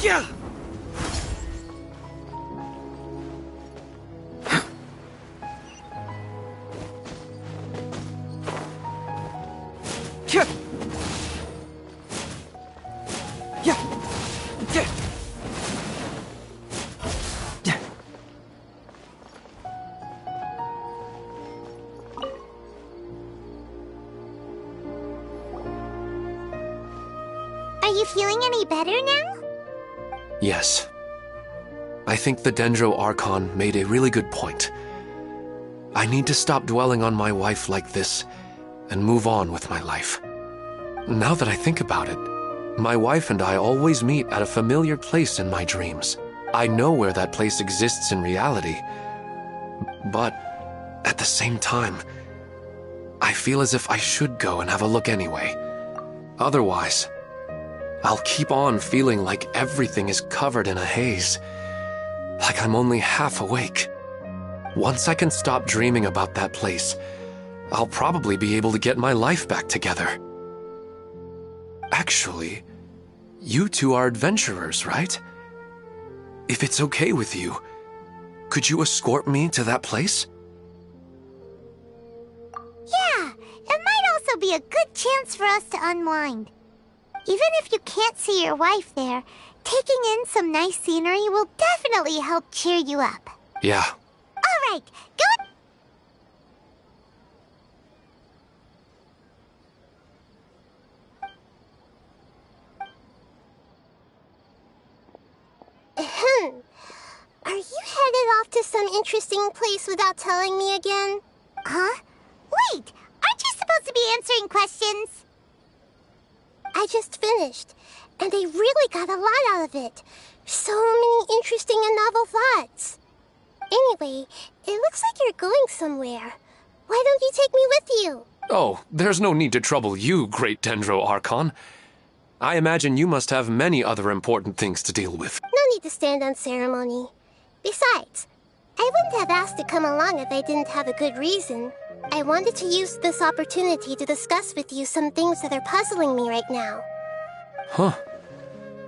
Yeah! Are you feeling any better now? Yes. I think the Dendro Archon made a really good point. I need to stop dwelling on my wife like this and move on with my life. Now that I think about it, my wife and I always meet at a familiar place in my dreams. I know where that place exists in reality, but at the same time, I feel as if I should go and have a look anyway. Otherwise, I'll keep on feeling like everything is covered in a haze, like I'm only half awake. Once I can stop dreaming about that place, I'll probably be able to get my life back together. Actually, you two are adventurers, right? If it's okay with you, could you escort me to that place? Yeah, it might also be a good chance for us to unwind. Even if you can't see your wife there, taking in some nice scenery will definitely help cheer you up. Yeah. All right, go. Are you headed off to some interesting place without telling me again? Huh? Wait, aren't you supposed to be answering questions? I just finished, and I really got a lot out of it. So many interesting and novel thoughts. Anyway, it looks like you're going somewhere. Why don't you take me with you? Oh, there's no need to trouble you, great Dendro Archon. I imagine you must have many other important things to deal with. No need to stand on ceremony. Besides, I wouldn't have asked to come along if I didn't have a good reason. I wanted to use this opportunity to discuss with you some things that are puzzling me right now. Huh.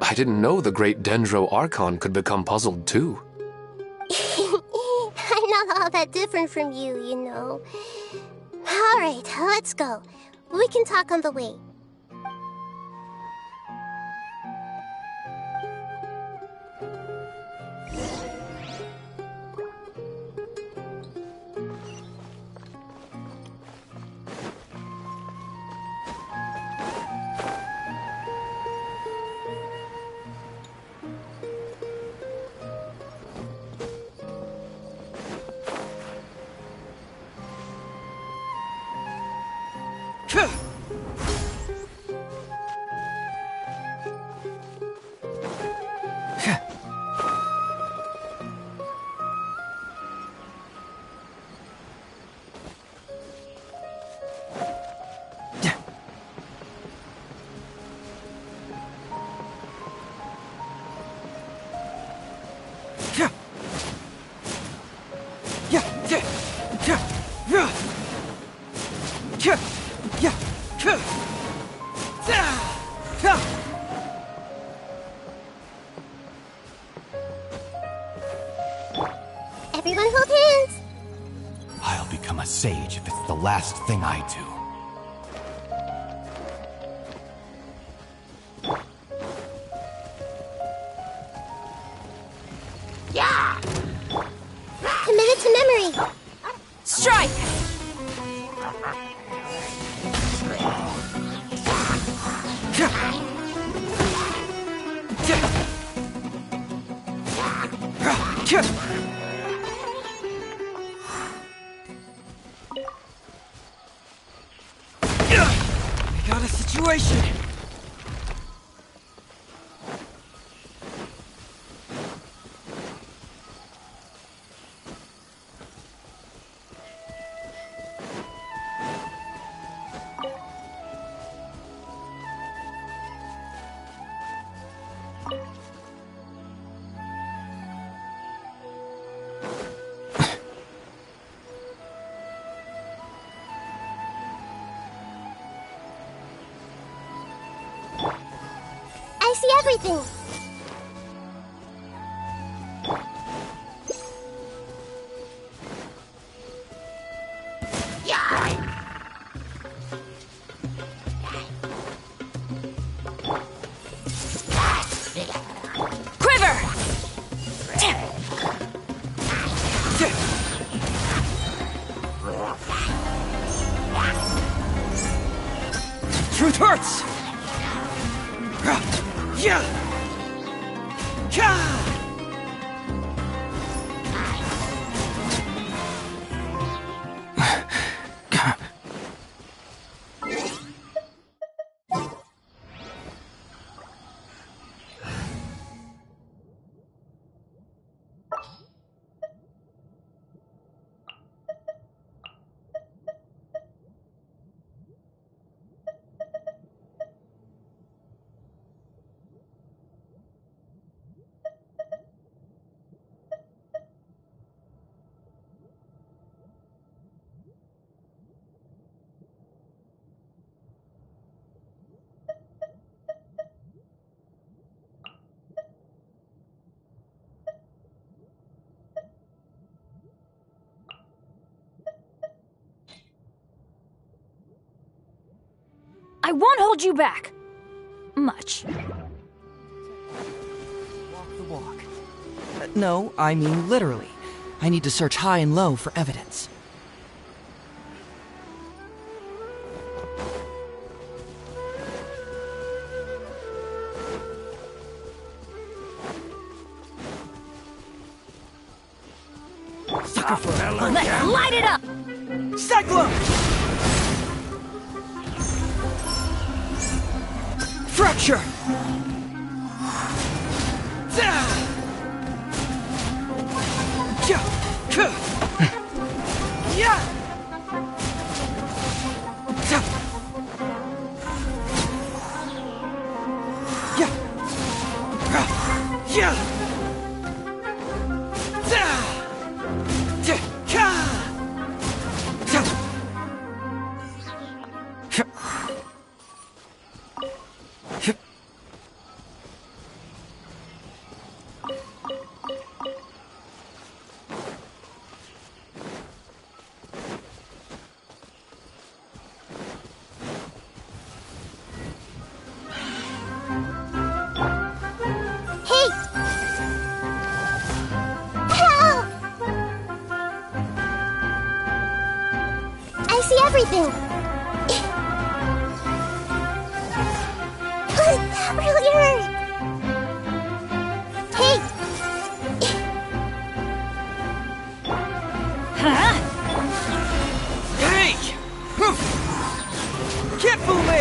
I didn't know the great Dendro Archon could become puzzled too. I'm not all that different from you, you know. All right, let's go. We can talk on the way. Everyone hold hands! I'll become a sage if it's the last thing I do. Committed to memory! Strike! I got a situation! I see everything! Quiver! Truth hurts! I won't hold you back. Much. Walk the walk. No, I mean literally. I need to search high and low for evidence. Sucker for a Let's light it up! Cyclone! Fracture! Hey! Help! I see everything! That really hurt! Hey! Huh? Hey! Can't fool me!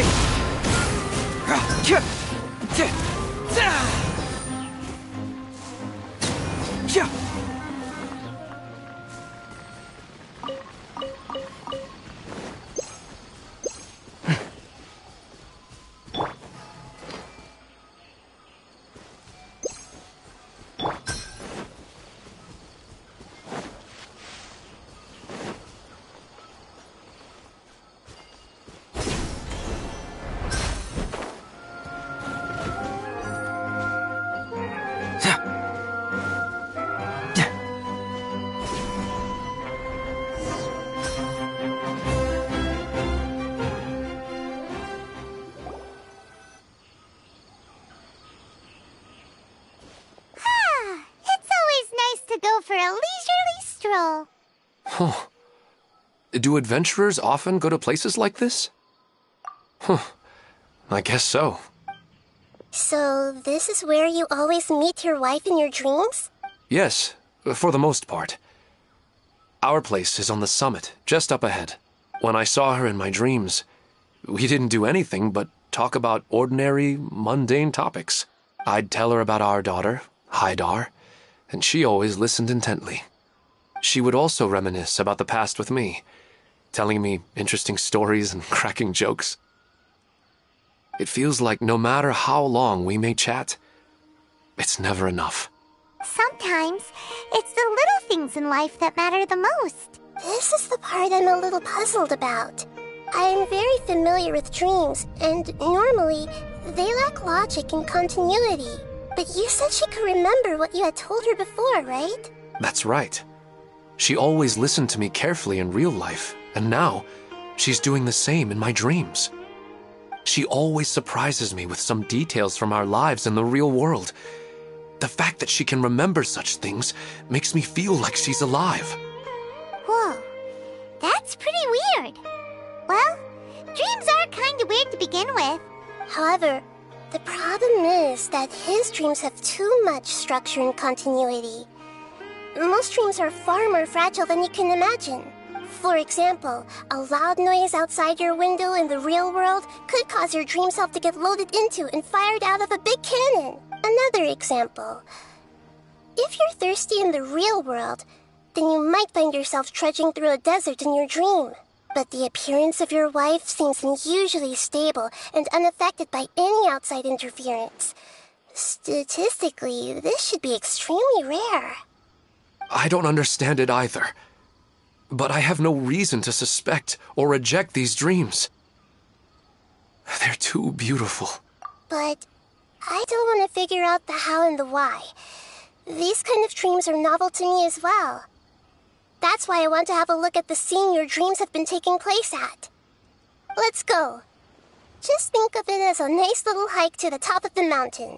natural. Huh. Do adventurers often go to places like this? Huh. I guess so. So, this is where you always meet your wife in your dreams? Yes, for the most part. Our place is on the summit, just up ahead. When I saw her in my dreams, we didn't do anything but talk about ordinary, mundane topics. I'd tell her about our daughter, Haidar, and she always listened intently. She would also reminisce about the past with me, telling me interesting stories and cracking jokes. It feels like no matter how long we may chat, it's never enough. Sometimes, it's the little things in life that matter the most. This is the part I'm a little puzzled about. I'm very familiar with dreams, and normally, they lack logic and continuity. But you said she could remember what you had told her before, right? That's right. She always listened to me carefully in real life, and now, she's doing the same in my dreams. She always surprises me with some details from our lives in the real world. The fact that she can remember such things makes me feel like she's alive. Whoa, that's pretty weird. Well, dreams are kind of weird to begin with. However, the problem is that his dreams have too much structure and continuity. Most dreams are far more fragile than you can imagine. For example, a loud noise outside your window in the real world could cause your dream self to get loaded into and fired out of a big cannon. Another example. If you're thirsty in the real world, then you might find yourself trudging through a desert in your dream. But the appearance of your wife seems unusually stable and unaffected by any outside interference. Statistically, this should be extremely rare. I don't understand it either. But I have no reason to suspect or reject these dreams. They're too beautiful. But I don't want to figure out the how and the why. These kind of dreams are novel to me as well. That's why I want to have a look at the scene your dreams have been taking place at. Let's go. Just think of it as a nice little hike to the top of the mountain.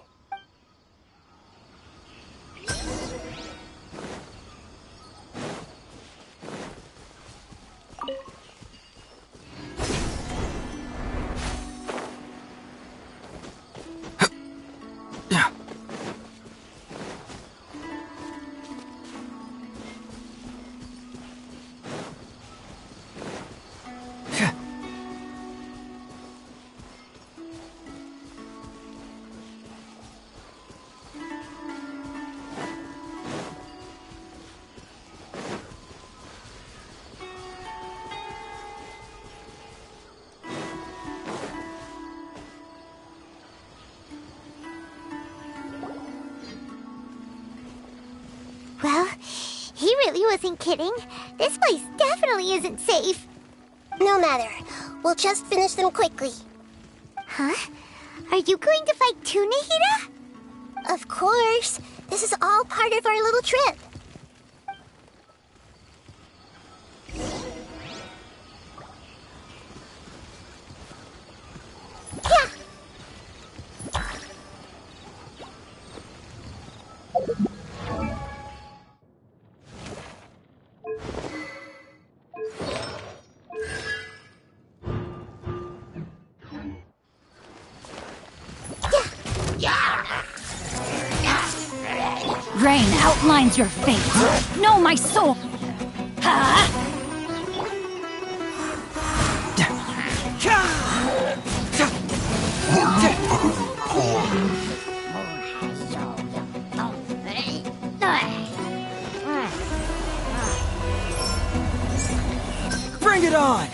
Well, he really wasn't kidding. This place definitely isn't safe. No matter. We'll just finish them quickly. Huh? Are you going to fight too, Nahida? Of course. This is all part of our little trip. Yeah. Rain outlines your fate. Know my soul. Ha! Bring it on!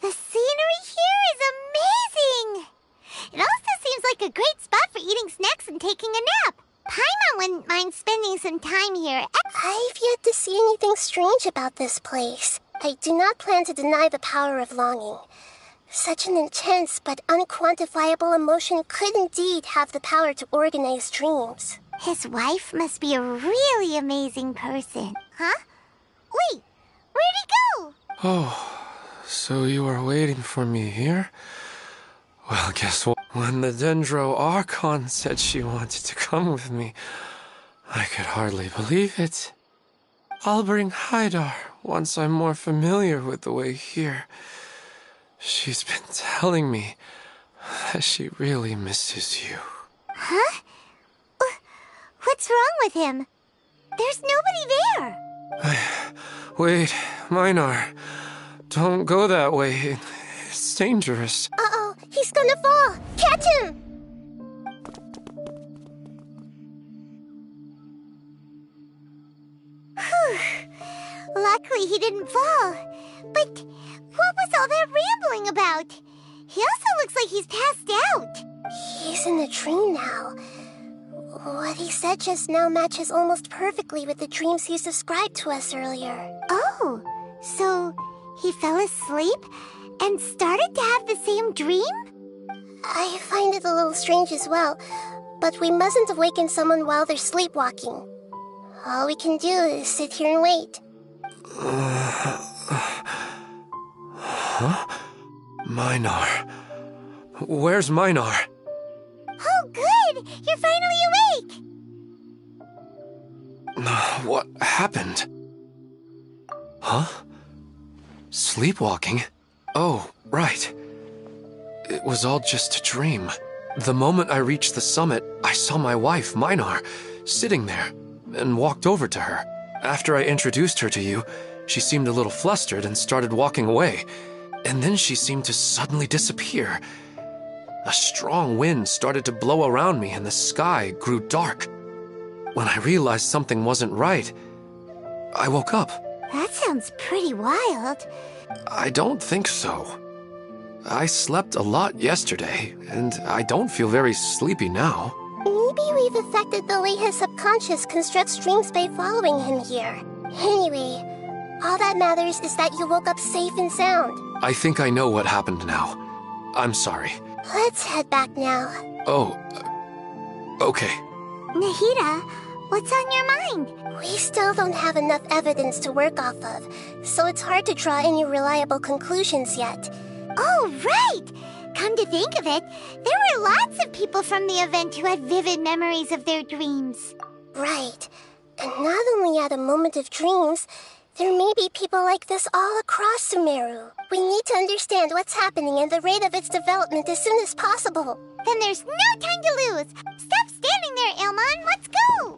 The scenery here is amazing! It also seems like a great spot for eating snacks and taking a nap. Paimon wouldn't mind spending some time here. I've yet to see anything strange about this place. I do not plan to deny the power of longing. Such an intense but unquantifiable emotion could indeed have the power to organize dreams. His wife must be a really amazing person. Huh? Wait, where'd he go? Oh, so you were waiting for me here? Well, guess what? When the Dendro Archon said she wanted to come with me, I could hardly believe it. I'll bring Haidar once I'm more familiar with the way here. She's been telling me that she really misses you. Huh? What's wrong with him? There's nobody there. Wait, Minar. Don't go that way. It's dangerous. Uh-oh, he's gonna fall. Catch him! Whew. Luckily he didn't fall. But what was all that rambling about? He also looks like he's passed out. He's in the dream now. What he said just now matches almost perfectly with the dreams he's described to us earlier. Oh, so he fell asleep and started to have the same dream? I find it a little strange as well, but we mustn't awaken someone while they're sleepwalking. All we can do is sit here and wait. Huh? Minar. Where's Minar? Oh, good! You're finally awake! What happened? Huh? Sleepwalking? Oh, right. It was all just a dream. The moment I reached the summit, I saw my wife, Minar, sitting there, and walked over to her. After I introduced her to you, she seemed a little flustered and started walking away. And then she seemed to suddenly disappear. A strong wind started to blow around me and the sky grew dark. When I realized something wasn't right, I woke up. That sounds pretty wild. I don't think so. I slept a lot yesterday, and I don't feel very sleepy now. Maybe we've affected the way his subconscious constructs dreams by following him here. Anyway, all that matters is that you woke up safe and sound. I think I know what happened now. I'm sorry. Let's head back now. Oh, okay. Nahida, what's on your mind? We still don't have enough evidence to work off of, so it's hard to draw any reliable conclusions yet. Oh, right! Come to think of it, there were lots of people from the event who had vivid memories of their dreams. Right. And not only at a moment of dreams, there may be people like this all across Sumeru. We need to understand what's happening and the rate of its development as soon as possible. Then there's no time to lose. Stop standing there, Elmon. Let's go!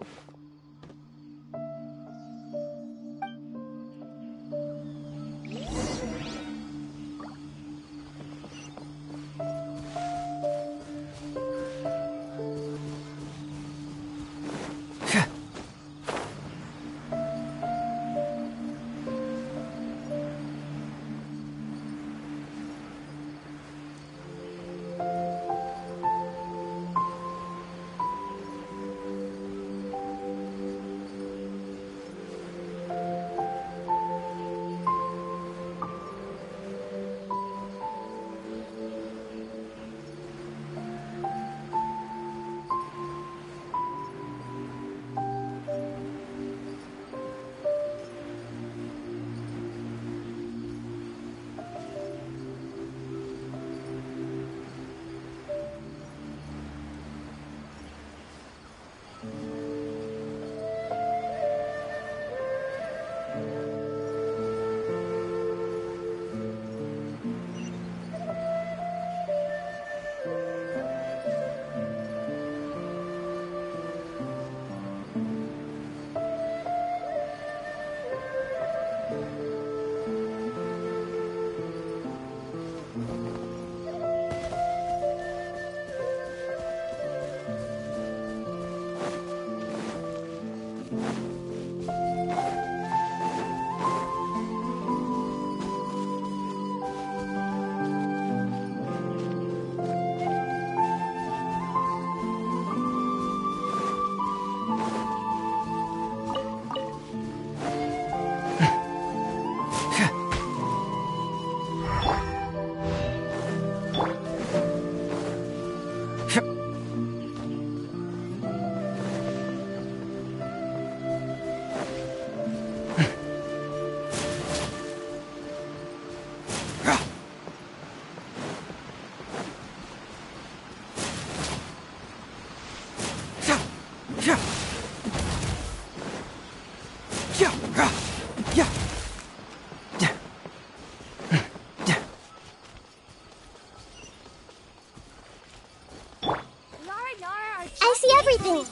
everything.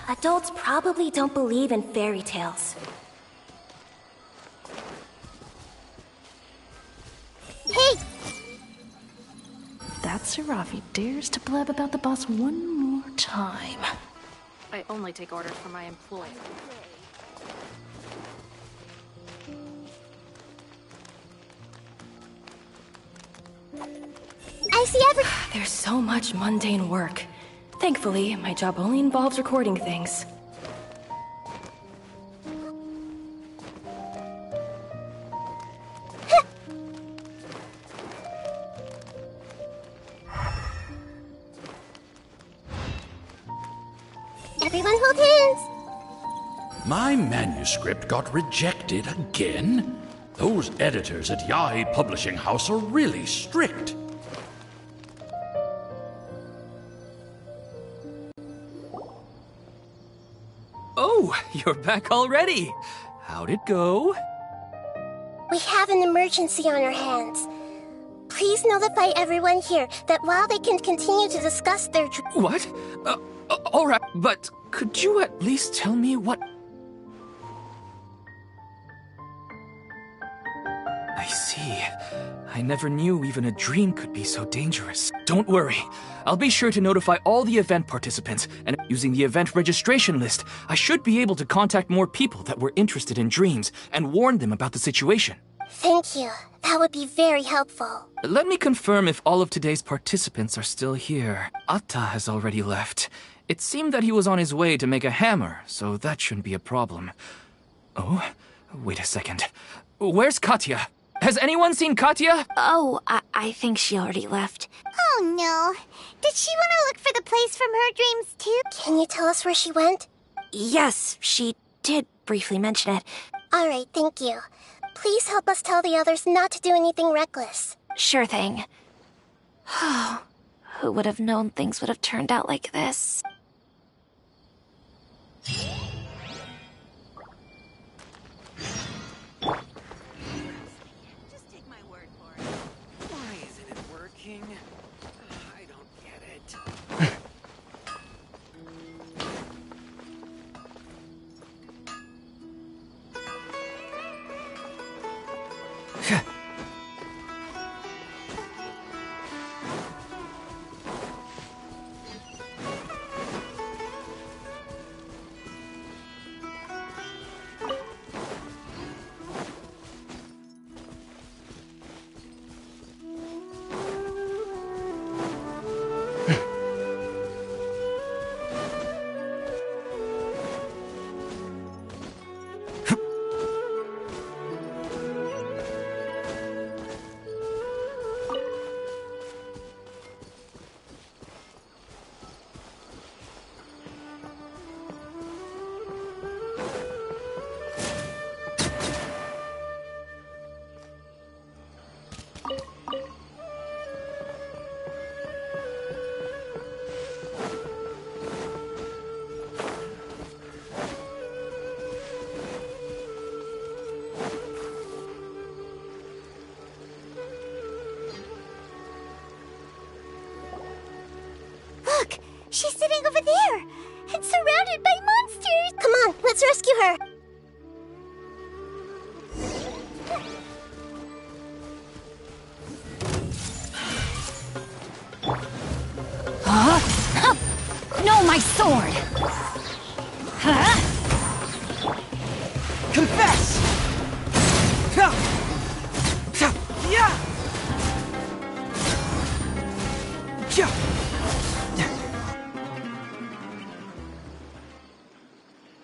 Adults probably don't believe in fairy tales. Hey! That Serafi dares to blab about the boss one more time. I only take orders from my employer. I see There's so much mundane work. Thankfully, my job only involves recording things. Everyone hold hands. My manuscript got rejected again? Those editors at Yai Publishing House are really strict. Oh, you're back already. How'd it go? We have an emergency on our hands. Please notify everyone here that while they can continue to discuss their What? All right, but could you at least tell me what... I see. I never knew even a dream could be so dangerous. Don't worry. I'll be sure to notify all the event participants, and using the event registration list, I should be able to contact more people that were interested in dreams and warn them about the situation. Thank you. That would be very helpful. Let me confirm if all of today's participants are still here. Atta has already left. It seemed that he was on his way to make a hammer, so that shouldn't be a problem. Oh, wait a second. Where's Katya? Has anyone seen Katya? Oh, I think she already left. Oh no. Did she want to look for the place from her dreams too? Can you tell us where she went? Yes, she did briefly mention it. Alright, thank you. Please help us tell the others not to do anything reckless. Sure thing. Who would have known things would have turned out like this? Why isn't it working? I don't get it. Look! She's sitting over there! And surrounded by monsters! Come on, let's rescue her! No, my sword! Huh? Confess!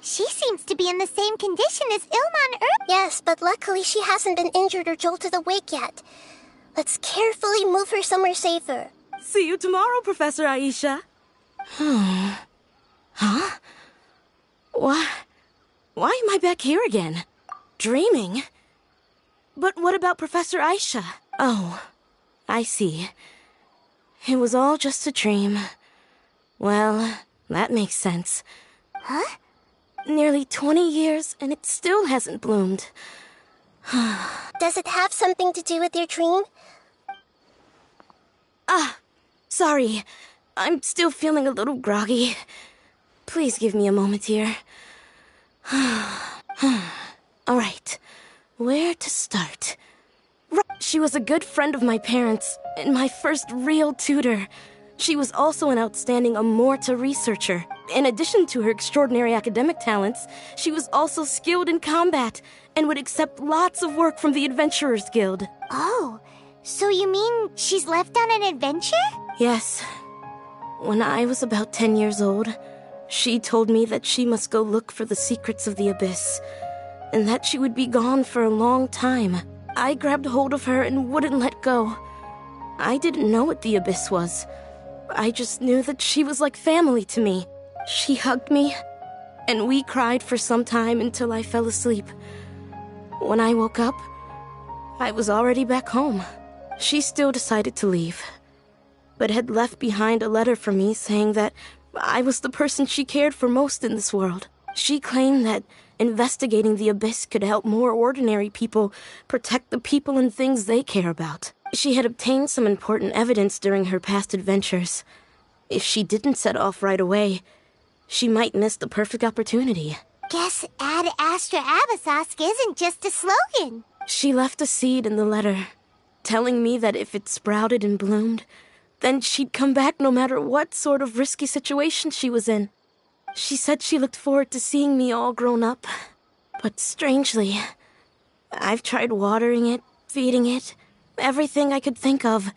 She seems to be in the same condition as Ilma on Earth. Yes, but luckily she hasn't been injured or jolted awake yet. Let's carefully move her somewhere safer. See you tomorrow, Professor Aisha. Huh? Why am I back here again? Dreaming? But what about Professor Aisha? Oh, I see. It was all just a dream. Well, that makes sense. Huh? Nearly 20 years and it still hasn't bloomed. Does it have something to do with your dream? Sorry. I'm still feeling a little groggy. Please give me a moment here. Alright, where to start? She was a good friend of my parents, and my first real tutor. She was also an outstanding Amorta researcher. In addition to her extraordinary academic talents, she was also skilled in combat, and would accept lots of work from the Adventurers Guild. Oh, so you mean she's left on an adventure? Yes. When I was about 10 years old, she told me that she must go look for the secrets of the Abyss, and that she would be gone for a long time. I grabbed hold of her and wouldn't let go. I didn't know what the Abyss was. I just knew that she was like family to me. She hugged me, and we cried for some time until I fell asleep. When I woke up, I was already back home. She still decided to leave, but had left behind a letter for me saying that I was the person she cared for most in this world. She claimed that investigating the Abyss could help more ordinary people protect the people and things they care about. She had obtained some important evidence during her past adventures. If she didn't set off right away, she might miss the perfect opportunity. Guess Ad Astra Abyssosque isn't just a slogan. She left a seed in the letter, telling me that if it sprouted and bloomed, then she'd come back no matter what sort of risky situation she was in. She said she looked forward to seeing me all grown up. But strangely, I've tried watering it, feeding it, everything I could think of.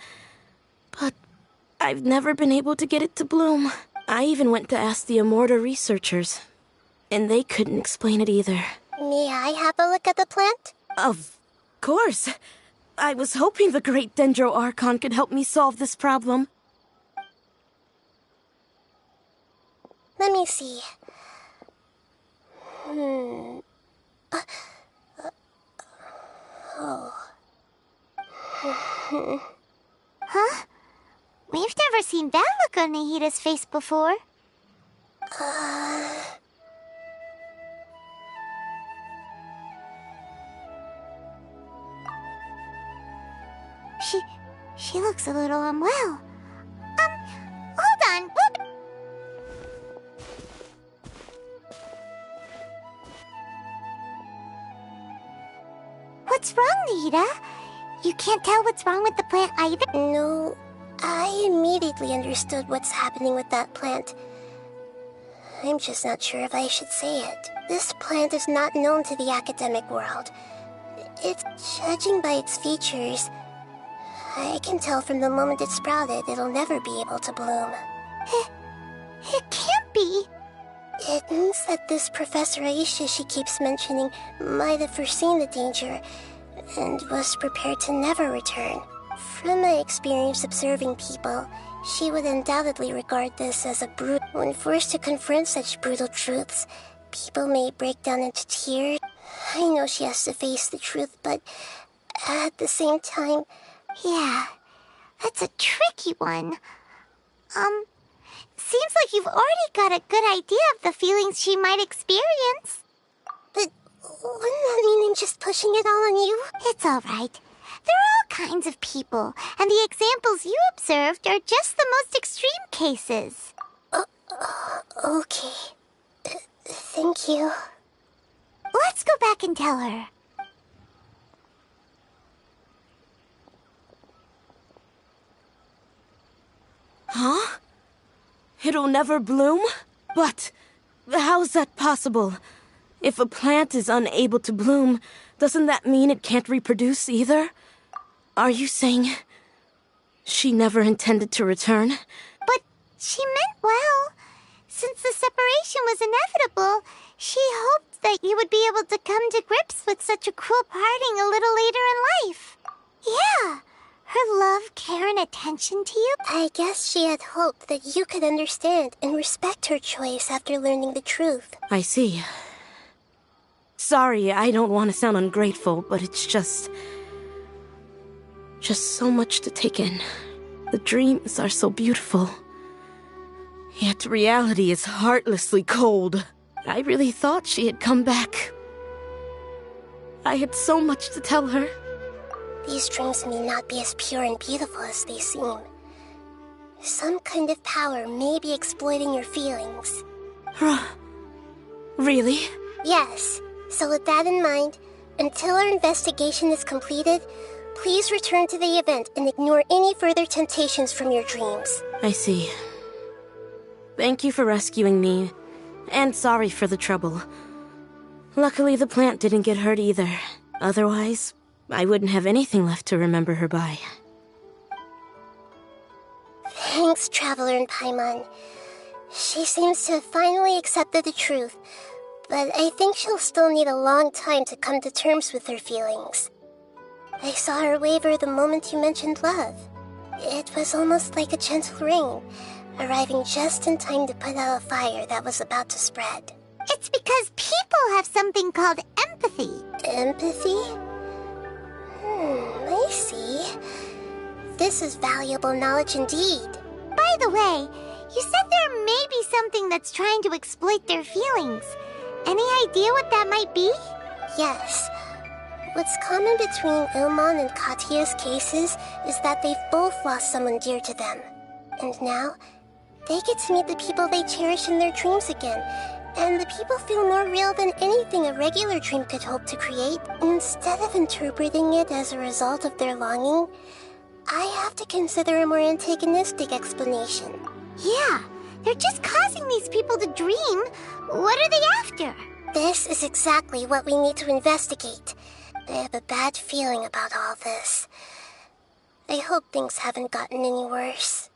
But I've never been able to get it to bloom. I even went to ask the Amorta researchers, and they couldn't explain it either. May I have a look at the plant? Of course. I was hoping the great Dendro Archon could help me solve this problem. Let me see. Huh? We've never seen that look on Nahida's face before. She looks a little unwell. Hold on. What's wrong, Nahida? You can't tell what's wrong with the plant either? No, I immediately understood what's happening with that plant. I'm just not sure if I should say it. This plant is not known to the academic world. Judging by its features, I can tell from the moment it sprouted it'll never be able to bloom. It can't be. It means that this Professor Aisha she keeps mentioning might have foreseen the danger and was prepared to never return. From my experience observing people, she would undoubtedly regard this as a brute. When forced to confront such brutal truths, people may break down into tears. I know she has to face the truth, but at the same time, yeah, that's a tricky one. Seems like you've already got a good idea of the feelings she might experience. But wouldn't that mean I'm just pushing it all on you? It's all right. There are all kinds of people, and the examples you observed are just the most extreme cases. Okay. Thank you. Let's go back and tell her. Huh? It'll never bloom? But how's that possible? If a plant is unable to bloom, doesn't that mean it can't reproduce either? Are you saying she never intended to return? But she meant well. Since the separation was inevitable, she hoped that you would be able to come to grips with such a cruel parting a little later in life. Yeah. Her love, care, and attention to you? I guess she had hoped that you could understand and respect her choice after learning the truth. I see. Sorry, I don't want to sound ungrateful, but it's just so much to take in. The dreams are so beautiful. Yet reality is heartlessly cold. I really thought she had come back. I had so much to tell her. These dreams may not be as pure and beautiful as they seem. Some kind of power may be exploiting your feelings. Really? Yes. So with that in mind, until our investigation is completed, please return to the event and ignore any further temptations from your dreams. I see. Thank you for rescuing me, and sorry for the trouble. Luckily, the plant didn't get hurt either. Otherwise, I wouldn't have anything left to remember her by. Thanks, Traveler and Paimon. She seems to have finally accepted the truth, but I think she'll still need a long time to come to terms with her feelings. I saw her waver the moment you mentioned love. It was almost like a gentle rain, arriving just in time to put out a fire that was about to spread. It's because people have something called empathy. Empathy? I see. This is valuable knowledge indeed. By the way, you said there may be something that's trying to exploit their feelings. Any idea what that might be? Yes. What's common between Ilmon and Katya's cases is that they've both lost someone dear to them. And now, they get to meet the people they cherish in their dreams again. And the people feel more real than anything a regular dream could hope to create. Instead of interpreting it as a result of their longing, I have to consider a more antagonistic explanation. Yeah, they're just causing these people to dream. What are they after? This is exactly what we need to investigate. I have a bad feeling about all this. I hope things haven't gotten any worse.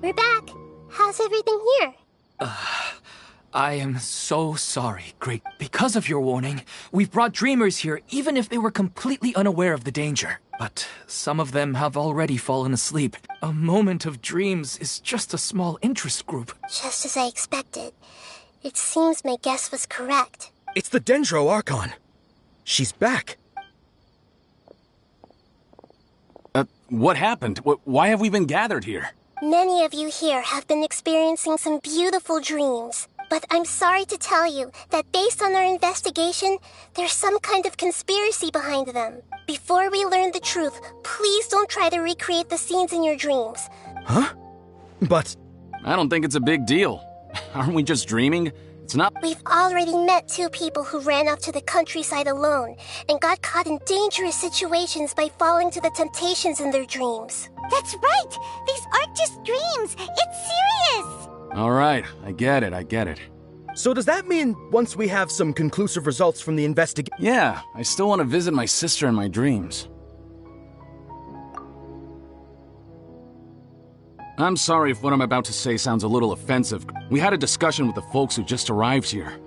We're back. How's everything here? I am so sorry, Great. Because of your warning, we've brought dreamers here even if they were completely unaware of the danger. But some of them have already fallen asleep. A moment of dreams is just a small interest group. Just as I expected. It seems my guess was correct. It's the Dendro Archon. She's back. What happened? Why have we been gathered here? Many of you here have been experiencing some beautiful dreams. But I'm sorry to tell you that based on our investigation, there's some kind of conspiracy behind them. Before we learn the truth, please don't try to recreate the scenes in your dreams. Huh? But... I don't think it's a big deal. Aren't we just dreaming? It's not... We've already met two people who ran off to the countryside alone and got caught in dangerous situations by falling to the temptations in their dreams. That's right! These aren't just dreams! It's serious! Alright, I get it. So does that mean once we have some conclusive results from the investigation... Yeah, I still want to visit my sister in my dreams. I'm sorry if what I'm about to say sounds a little offensive. We had a discussion with the folks who just arrived here.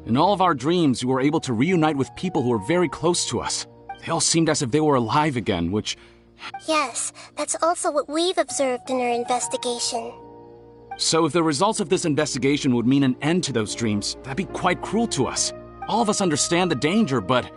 In all of our dreams, we were able to reunite with people who were very close to us. They all seemed as if they were alive again, which... Yes, that's also what we've observed in our investigation. So if the results of this investigation would mean an end to those dreams, that'd be quite cruel to us. All of us understand the danger, but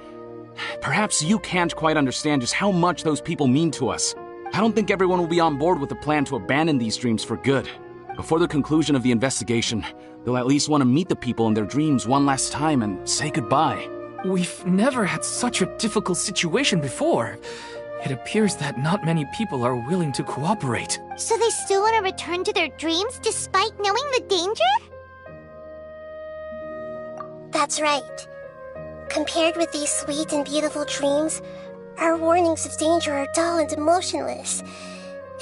perhaps you can't quite understand just how much those people mean to us. I don't think everyone will be on board with the plan to abandon these dreams for good. Before the conclusion of the investigation, they'll at least want to meet the people in their dreams one last time and say goodbye. We've never had such a difficult situation before. It appears that not many people are willing to cooperate. So they still want to return to their dreams despite knowing the danger? That's right. Compared with these sweet and beautiful dreams, our warnings of danger are dull and emotionless.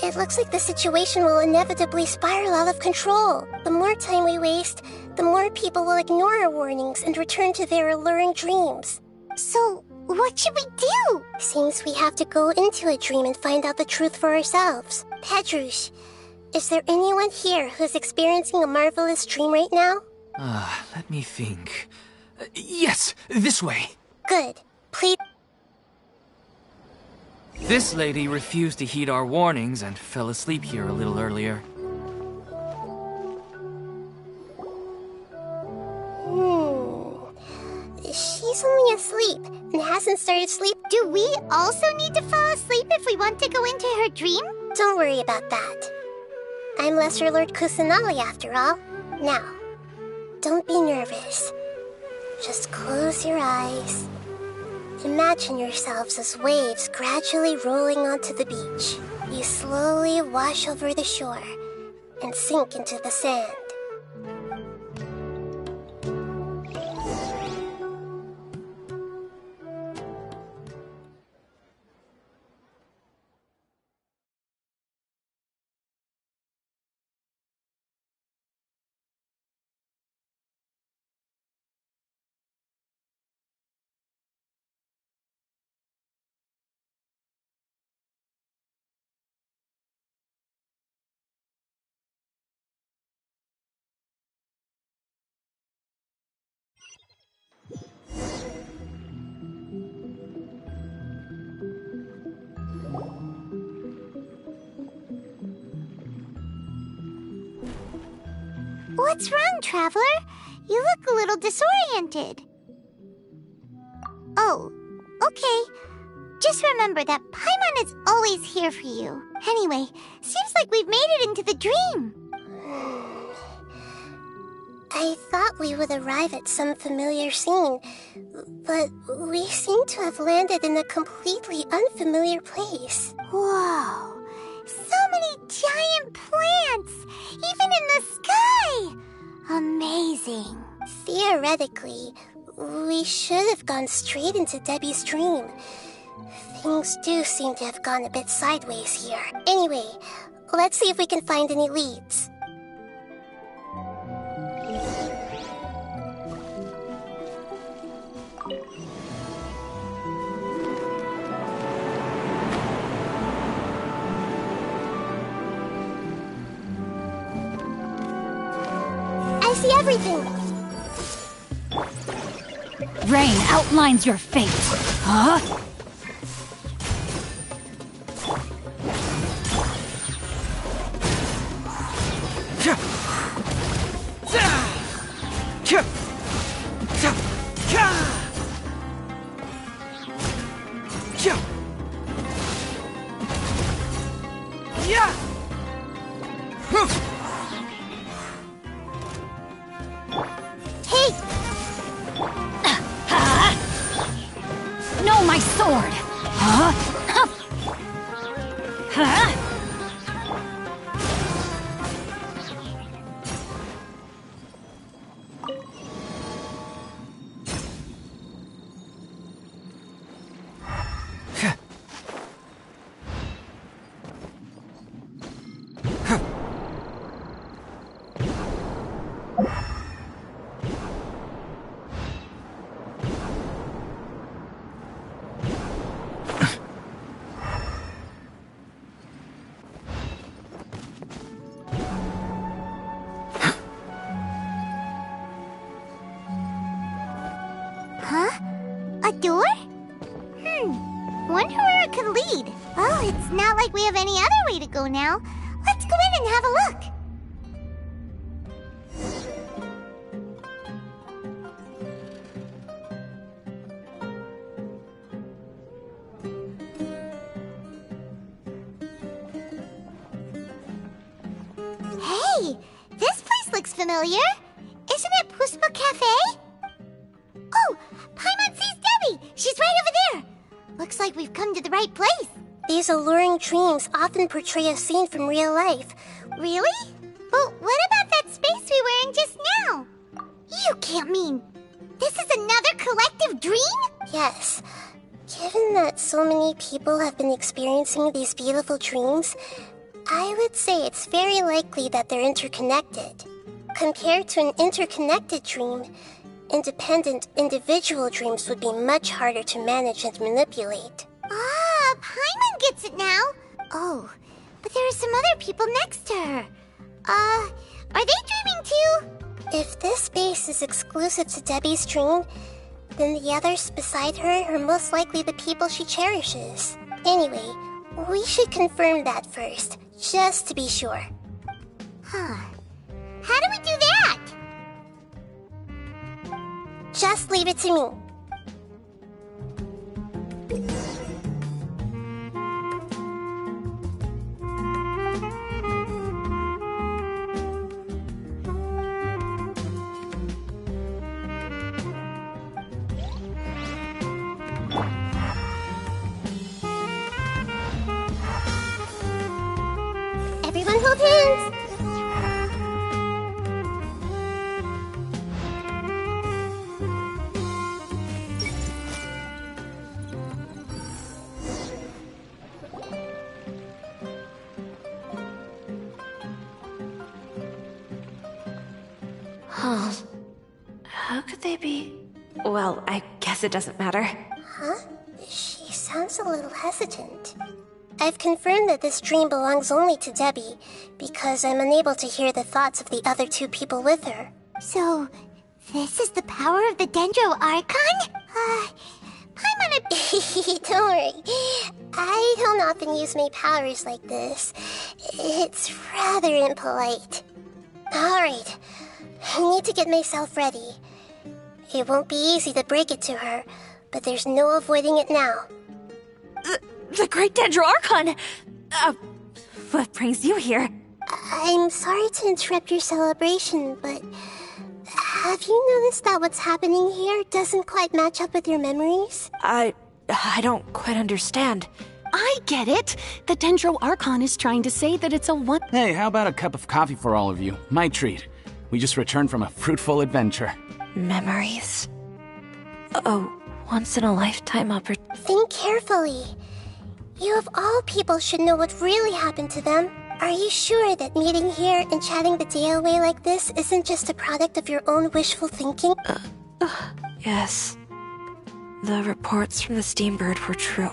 It looks like the situation will inevitably spiral out of control. The more time we waste, the more people will ignore our warnings and return to their alluring dreams. So, what should we do? Seems we have to go into a dream and find out the truth for ourselves. Pedrush, is there anyone here who's experiencing a marvelous dream right now? Let me think. Yes, this way. Good. Please. This lady refused to heed our warnings and fell asleep here a little earlier. She's only asleep and hasn't started sleep. Do we also need to fall asleep if we want to go into her dream? Don't worry about that. I'm Lesser Lord Kusanali after all. Now, don't be nervous. Just close your eyes. Imagine yourselves as waves gradually rolling onto the beach. You slowly wash over the shore and sink into the sand. What's wrong, Traveler? You look a little disoriented. Oh, okay. Just remember that Paimon is always here for you. Anyway, seems like we've made it into the dream. I thought we would arrive at some familiar scene, but we seem to have landed in a completely unfamiliar place. Whoa! So many giant plants! Even in the sky! Amazing. Theoretically, we should have gone straight into Debbie's dream. Things do seem to have gone a bit sideways here. Anyway, let's see if we can find any leads. I see everything! Rain outlines your fate. Huh? No, my sword! Huh? Huh? A door? Wonder where it could lead. Well, it's not like we have any other way to go now. Let's go in and have a look. Hey, this place looks familiar. Isn't it Puspa Cafe? Oh, Paimon sees Debbie! She's right over there! Looks like we've come to the right place. These alluring dreams often portray a scene from real life. Really? But what about that space we were in just now? You can't mean... this is another collective dream? Yes. Given that so many people have been experiencing these beautiful dreams, I would say it's very likely that they're interconnected. Compared to an interconnected dream, independent individual dreams would be much harder to manage and manipulate. Ah, Paimon gets it now. Oh, but there are some other people next to her. Are they dreaming too? If this space is exclusive to Debbie's dream, then the others beside her are most likely the people she cherishes. Anyway, we should confirm that first, just to be sure. Huh. How do we do that? Just leave it to me. Everyone hold hands! Huh. How could they be? Well, I guess it doesn't matter. Huh? She sounds a little hesitant. I've confirmed that this dream belongs only to Debbie, because I'm unable to hear the thoughts of the other two people with her. So, this is the power of the Dendro Archon? Paimon, don't worry. I don't often use my powers like this. It's rather impolite. Alright, I need to get myself ready. It won't be easy to break it to her, but there's no avoiding it now. The Great Dendro Archon! What brings you here? I'm sorry to interrupt your celebration, but have you noticed that what's happening here doesn't quite match up with your memories? I don't quite understand. I get it. The Dendro Archon is trying to say that it's a one. Hey, how about a cup of coffee for all of you? My treat. We just returned from a fruitful adventure. Memories. Oh, once-in-a-lifetime opportunity. Think carefully. You of all people should know what really happened to them. Are you sure that meeting here and chatting the day away like this isn't just a product of your own wishful thinking? Yes. The reports from the Steambird were true.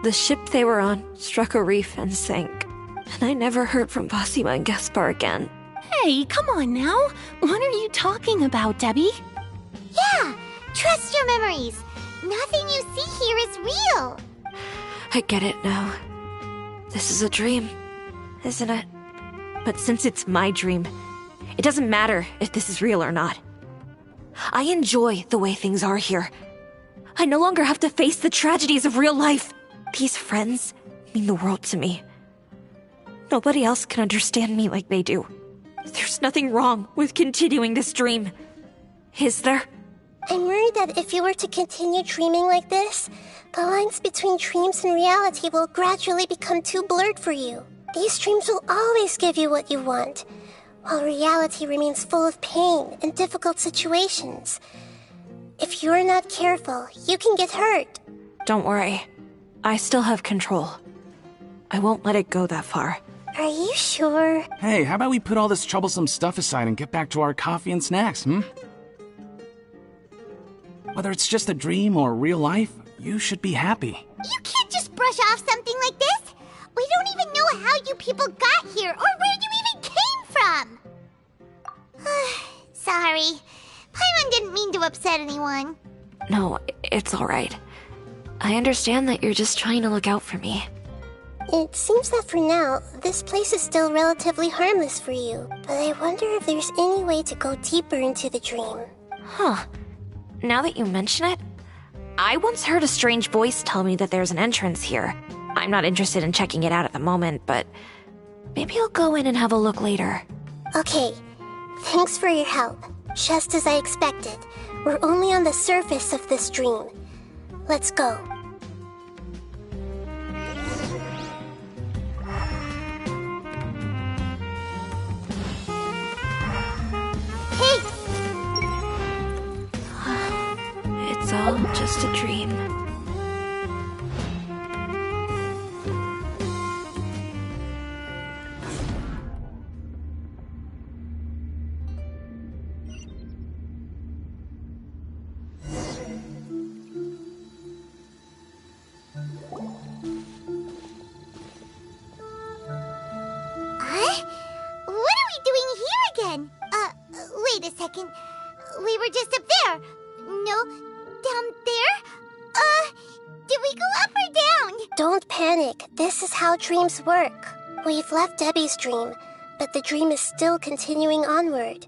The ship they were on struck a reef and sank. And I never heard from Basima and Gaspar again. Hey, come on now. What are you talking about, Debbie? Yeah, trust your memories. Nothing you see here is real. I get it now. This is a dream, isn't it? But since it's my dream, it doesn't matter if this is real or not. I enjoy the way things are here. I no longer have to face the tragedies of real life. These friends mean the world to me. Nobody else can understand me like they do. There's nothing wrong with continuing this dream. Is there? I'm worried that if you were to continue dreaming like this, the lines between dreams and reality will gradually become too blurred for you. These dreams will always give you what you want, while reality remains full of pain and difficult situations. If you're not careful, you can get hurt. Don't worry. I still have control. I won't let it go that far. Are you sure? Hey, how about we put all this troublesome stuff aside and get back to our coffee and snacks, Whether it's just a dream or real life, you should be happy. You can't just brush off something like this. We don't even know how you people got here or where you even came from. Sorry. Paimon didn't mean to upset anyone. No, it's alright. I understand that you're just trying to look out for me. It seems that for now, this place is still relatively harmless for you. But I wonder if there's any way to go deeper into the dream. Huh. Now that you mention it, I once heard a strange voice tell me that there's an entrance here. I'm not interested in checking it out at the moment, but maybe I'll go in and have a look later. Okay, thanks for your help. Just as I expected, we're only on the surface of this dream. Let's go. Hey! It's all just a dream. Wait a second. We were just up there. No, down there? Did we go up or down? Don't panic. This is how dreams work. We've left Debbie's dream, but the dream is still continuing onward.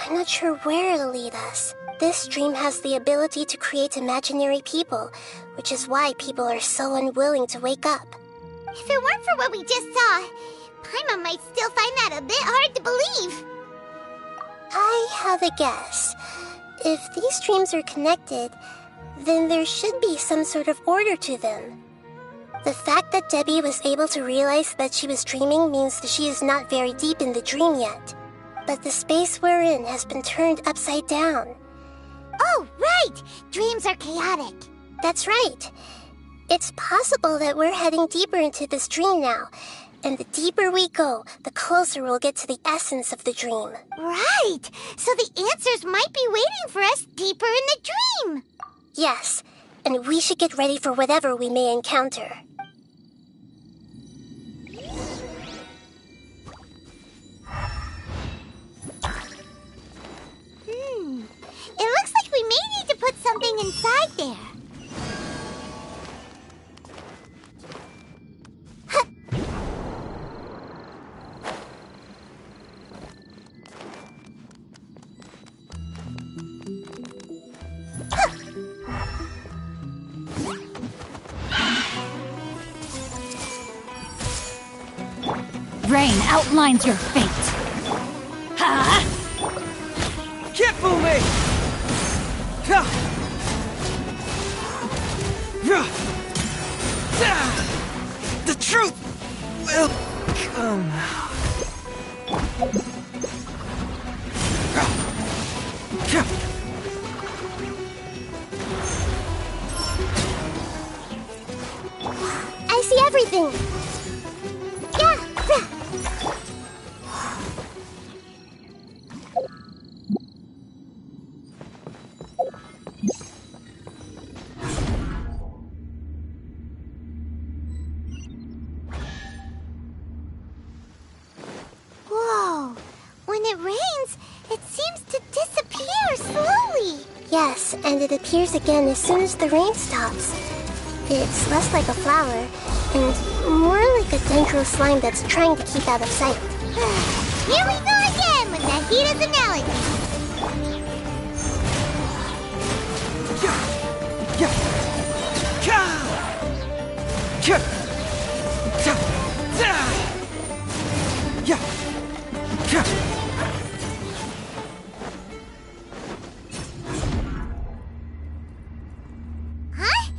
I'm not sure where it'll lead us. This dream has the ability to create imaginary people, which is why people are so unwilling to wake up. If it weren't for what we just saw, Paimon might still find that a bit hard to believe. I have a guess. If these dreams are connected, then there should be some sort of order to them. The fact that Debbie was able to realize that she was dreaming means that she is not very deep in the dream yet. But the space we're in has been turned upside down. Oh, right! Dreams are chaotic. That's right. It's possible that we're heading deeper into this dream now. And the deeper we go, the closer we'll get to the essence of the dream. Right! So the answers might be waiting for us deeper in the dream. Yes, and we should get ready for whatever we may encounter. It looks like we may need to put something inside there. Rain outlines your fate. Ha! Can't fool me! The truth will come out. I see everything. Whoa! When it rains, it seems to disappear slowly. Yes, and it appears again as soon as the rain stops. It's less like a flower, and more like a dangerous slime that's trying to keep out of sight. Here we go again with Nahida's analogy. Huh?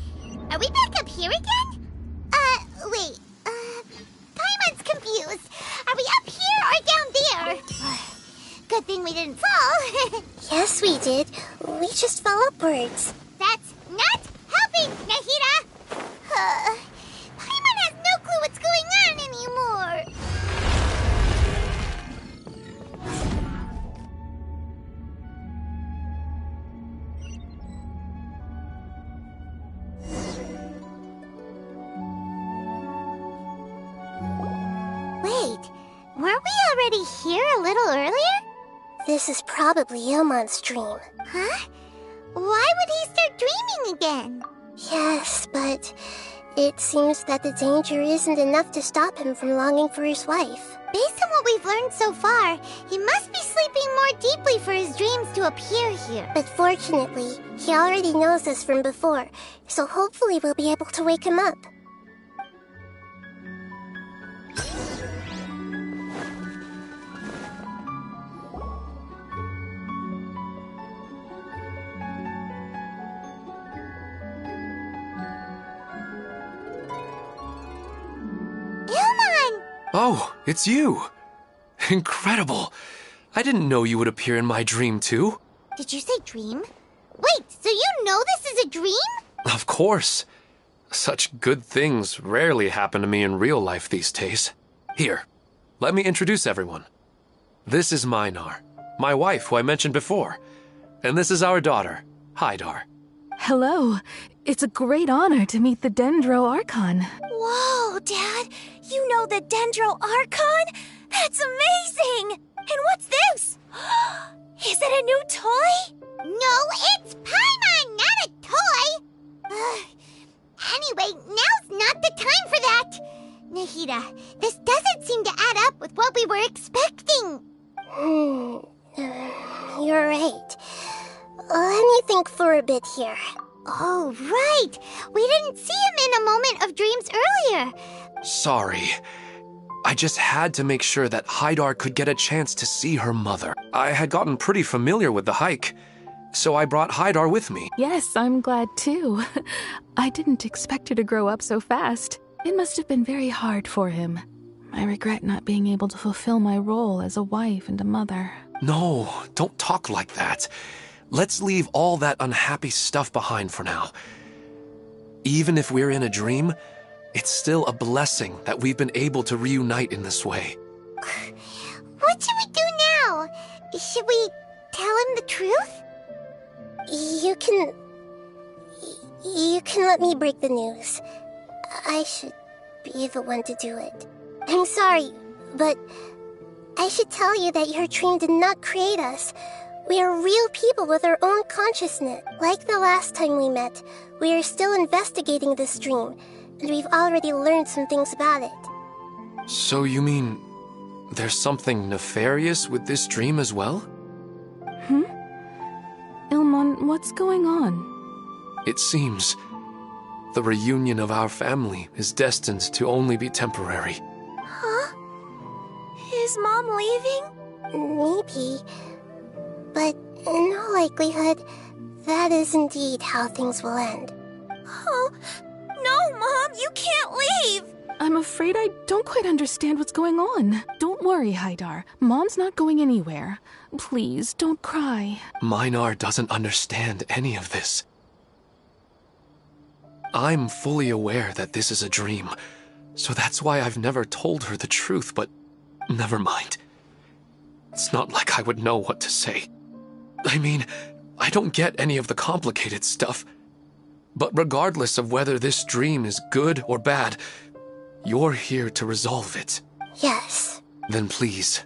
Are we back up here again? Wait. Paimon's confused. Are we up here or down there? Good thing we didn't fall. Yes, we did. We just fell upwards. That's not helping, Nahida! Paimon has no clue what's going on anymore. Wait, weren't we already here a little earlier? This is probably Ilmon's dream. Huh? Why would he start dreaming again? Yes, but it seems that the danger isn't enough to stop him from longing for his wife. Based on what we've learned so far, he must be sleeping more deeply for his dreams to appear here. But fortunately, he already knows this from before, so hopefully we'll be able to wake him up. Oh, it's you! Incredible! I didn't know you would appear in my dream, too. Did you say dream? Wait, so you know this is a dream? Of course. Such good things rarely happen to me in real life these days. Here, let me introduce everyone. This is Minar, my wife who I mentioned before. And this is our daughter, Hydar. Hello. It's a great honor to meet the Dendro Archon. Whoa, Dad! You know the Dendro Archon? That's amazing! And what's this? Is it a new toy? No, it's Paimon, not a toy! Anyway, now's not the time for that! Nahida, this doesn't seem to add up with what we were expecting. You're right. Let me think for a bit here. Oh, right! We didn't see him in a moment of dreams earlier. Sorry. I just had to make sure that Haidar could get a chance to see her mother. I had gotten pretty familiar with the hike, so I brought Haidar with me. Yes, I'm glad too. I didn't expect her to grow up so fast. It must have been very hard for him. I regret not being able to fulfill my role as a wife and a mother. No, don't talk like that. Let's leave all that unhappy stuff behind for now. Even if we're in a dream, it's still a blessing that we've been able to reunite in this way. What should we do now? Should we tell him the truth? You can let me break the news. I should be the one to do it. I'm sorry, but I should tell you that your dream did not create us. We are real people with our own consciousness. Like the last time we met, we are still investigating this dream, and we've already learned some things about it. So you mean there's something nefarious with this dream as well? Ilmon, what's going on? It seems the reunion of our family is destined to only be temporary. Huh? Is Mom leaving? Maybe. But in all likelihood, that is indeed how things will end. Oh, no, Mom, you can't leave! I'm afraid I don't quite understand what's going on. Don't worry, Haidar. Mom's not going anywhere. Please, don't cry. Minar doesn't understand any of this. I'm fully aware that this is a dream, so that's why I've never told her the truth, but never mind. It's not like I would know what to say. I mean, I don't get any of the complicated stuff. But regardless of whether this dream is good or bad, you're here to resolve it. Yes. Then please,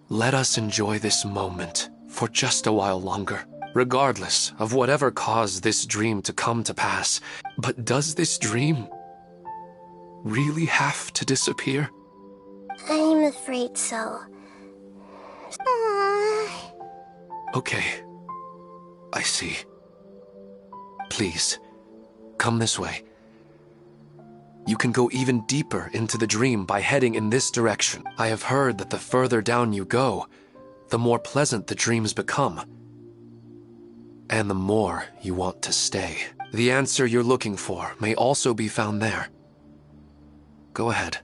let us enjoy this moment for just a while longer, regardless of whatever caused this dream to come to pass. But does this dream really have to disappear? I'm afraid so. Okay, I see. Please, come this way. You can go even deeper into the dream by heading in this direction. I have heard that the further down you go, the more pleasant the dreams become. And the more you want to stay. The answer you're looking for may also be found there. Go ahead.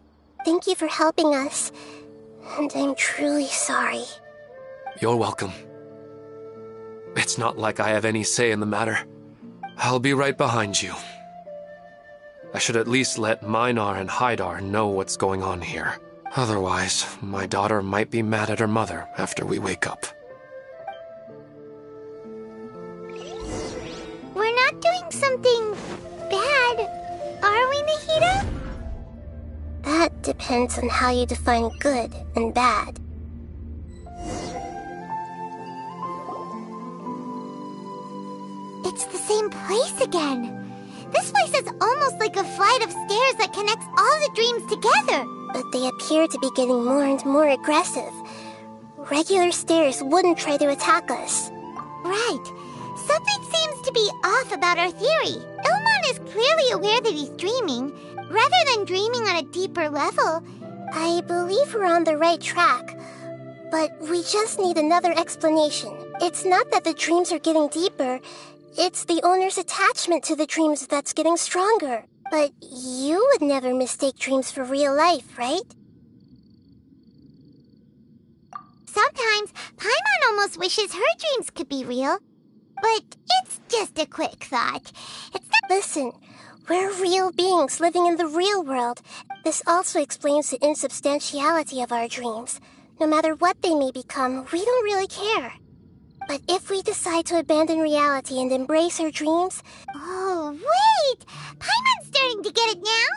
Thank you for helping us. And I'm truly sorry. You're welcome. It's not like I have any say in the matter. I'll be right behind you. I should at least let Minar and Haidar know what's going on here. Otherwise, my daughter might be mad at her mother after we wake up. We're not doing something bad, are we, Nahida? That depends on how you define good and bad. It's the same place again. This place is almost like a flight of stairs that connects all the dreams together. But they appear to be getting more and more aggressive. Regular stairs wouldn't try to attack us. Right. Something seems to be off about our theory. Ilmon is clearly aware that he's dreaming, rather than dreaming on a deeper level. I believe we're on the right track, but we just need another explanation. It's not that the dreams are getting deeper, it's the owner's attachment to the dreams that's getting stronger. But you would never mistake dreams for real life, right? Sometimes, Paimon almost wishes her dreams could be real. But it's just a quick thought. It's not— Listen, we're real beings living in the real world. This also explains the insubstantiality of our dreams. No matter what they may become, we don't really care. But if we decide to abandon reality and embrace our dreams... Oh, wait! Paimon's starting to get it now?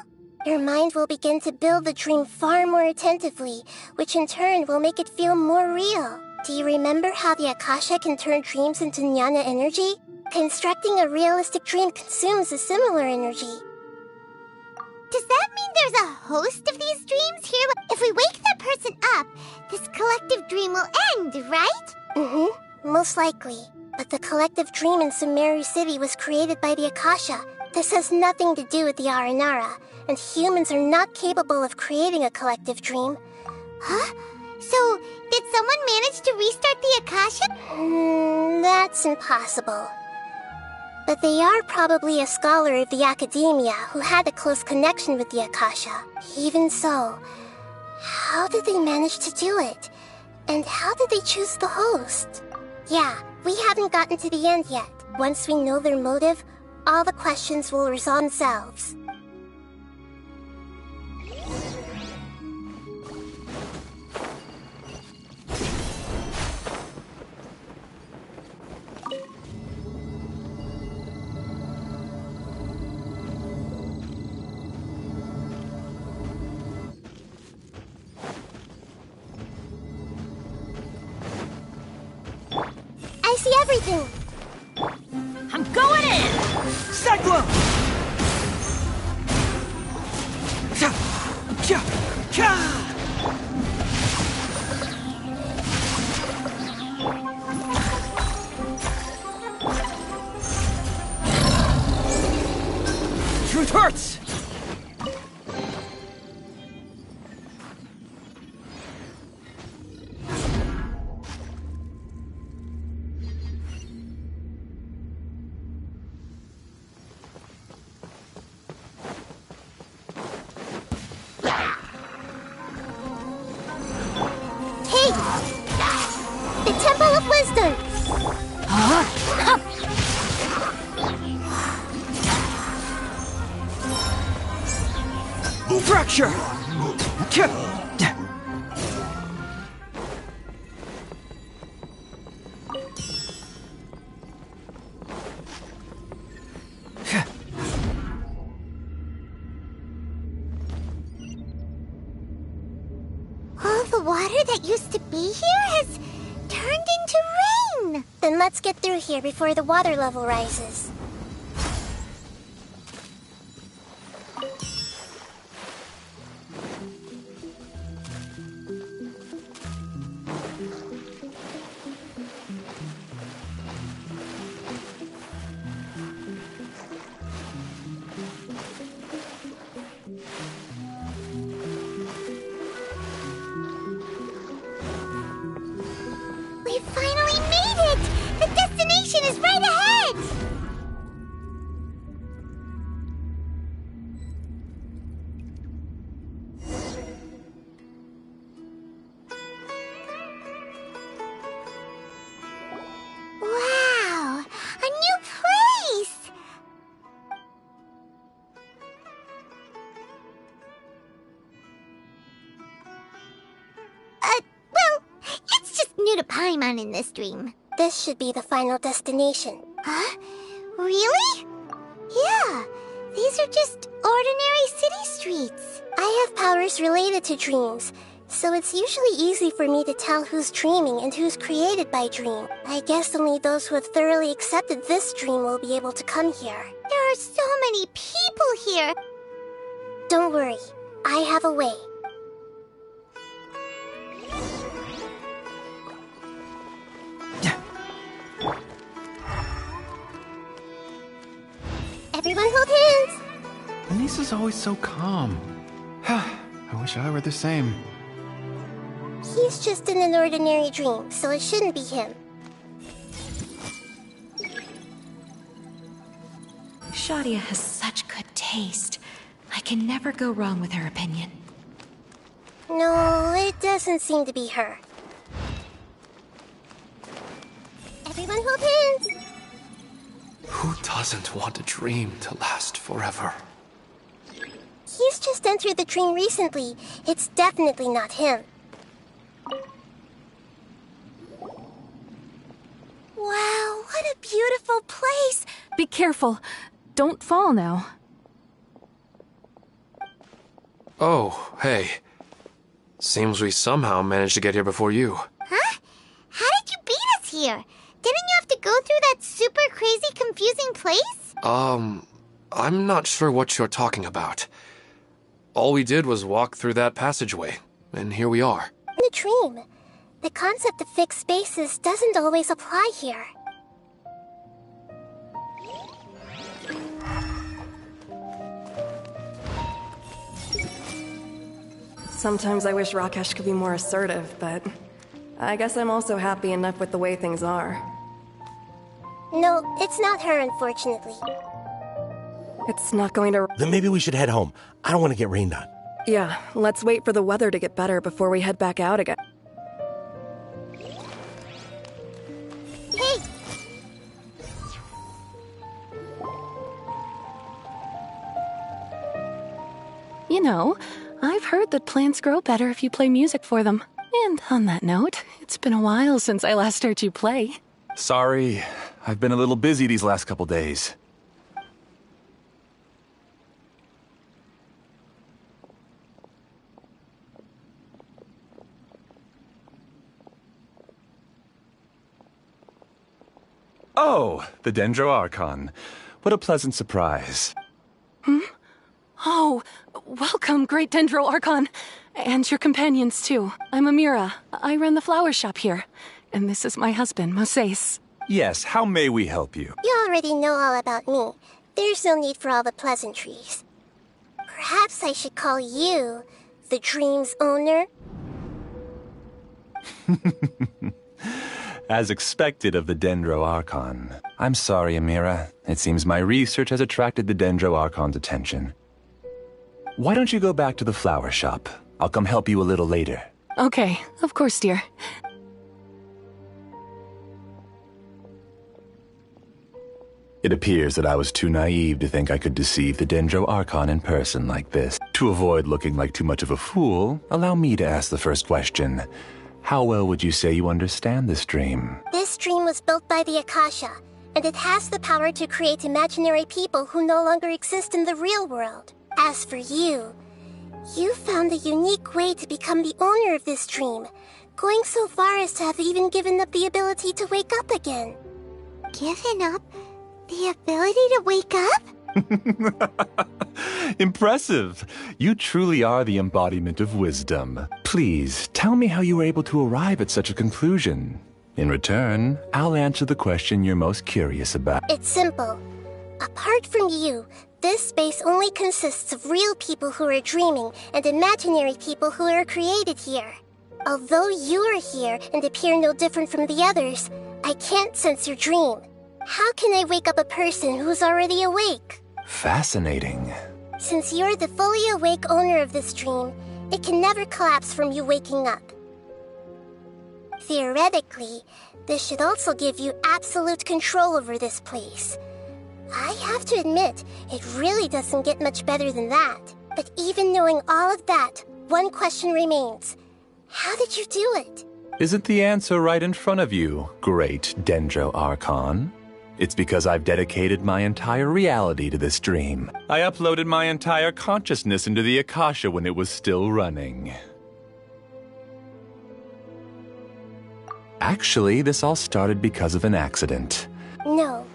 Your mind will begin to build the dream far more attentively, which in turn will make it feel more real. Do you remember how the Akasha can turn dreams into jnana energy? Constructing a realistic dream consumes a similar energy. Does that mean there's a host of these dreams here? If we wake that person up, this collective dream will end, right? Mm-hmm. Most likely. But the collective dream in Sumeru City was created by the Akasha. This has nothing to do with the Aranara, and humans are not capable of creating a collective dream. Huh? So, did someone manage to restart the Akasha? That's impossible. But they are probably a scholar of the academia who had a close connection with the Akasha. Even so, how did they manage to do it? And how did they choose the host? Yeah, we haven't gotten to the end yet. Once we know their motive, all the questions will resolve themselves. I see everything! I'm going in! Cyclone! Cha! Cha! Cha! Truth hurts! The Temple of Wisdom! Fracture! All the water that used to be here has turned into rain! Then let's get through here before the water level rises. We finally made it! The destination is right ahead! Wow! A new place! Well, it's just new to Paimon in this dream. This should be the final destination. Huh? Really? Yeah, these are just ordinary city streets. I have powers related to dreams, so it's usually easy for me to tell who's dreaming and who's created by dream. I guess only those who have thoroughly accepted this dream will be able to come here. There are so many people here. Don't worry, I have a way. Everyone hold hands! Anissa's always so calm. I wish I were the same. He's just in an ordinary dream, so it shouldn't be him. Shadia has such good taste. I can never go wrong with her opinion. No, it doesn't seem to be her. Everyone hold hands! Who doesn't want a dream to last forever? He's just entered the dream recently. It's definitely not him. Wow, what a beautiful place! Be careful. Don't fall now. Oh, hey. Seems we somehow managed to get here before you. Huh? here? Didn't you have to go through that super crazy, confusing place? I'm not sure what you're talking about. All we did was walk through that passageway, and here we are. In a dream, the concept of fixed spaces doesn't always apply here. Sometimes I wish Rakesh could be more assertive, but I guess I'm also happy enough with the way things are. No, it's not her, unfortunately. It's not going to... Then maybe we should head home. I don't want to get rained on. Yeah, let's wait for the weather to get better before we head back out again. Hey! You know, I've heard that plants grow better if you play music for them. And on that note, it's been a while since I last heard you play. Sorry, I've been a little busy these last couple days. Oh, the Dendro Archon. What a pleasant surprise. Oh, welcome, great Dendro Archon. And your companions, too. I'm Amira. I run the flower shop here. And this is my husband, Moses. Yes, how may we help you? You already know all about me. There's no need for all the pleasantries. Perhaps I should call you the dream's owner? As expected of the Dendro Archon. I'm sorry, Amira. It seems my research has attracted the Dendro Archon's attention. Why don't you go back to the flower shop? I'll come help you a little later. Okay, of course, dear. It appears that I was too naive to think I could deceive the Dendro Archon in person like this. To avoid looking like too much of a fool, allow me to ask the first question. How well would you say you understand this dream? This dream was built by the Akasha, and it has the power to create imaginary people who no longer exist in the real world. As for you, you found a unique way to become the owner of this dream, going so far as to have even given up the ability to wake up again. Given up the ability to wake up? Impressive! You truly are the embodiment of wisdom. Please, tell me how you were able to arrive at such a conclusion. In return, I'll answer the question you're most curious about. It's simple. Apart from you, this space only consists of real people who are dreaming and imaginary people who are created here. Although you are here and appear no different from the others, I can't sense your dream. How can I wake up a person who's already awake? Fascinating. Since you're the fully awake owner of this dream, it can never collapse from you waking up. Theoretically, this should also give you absolute control over this place. I have to admit, it really doesn't get much better than that. But even knowing all of that, one question remains. How did you do it? Isn't the answer right in front of you, great Dendro Archon? It's because I've dedicated my entire reality to this dream. I uploaded my entire consciousness into the Akasha when it was still running. Actually, this all started because of an accident. No.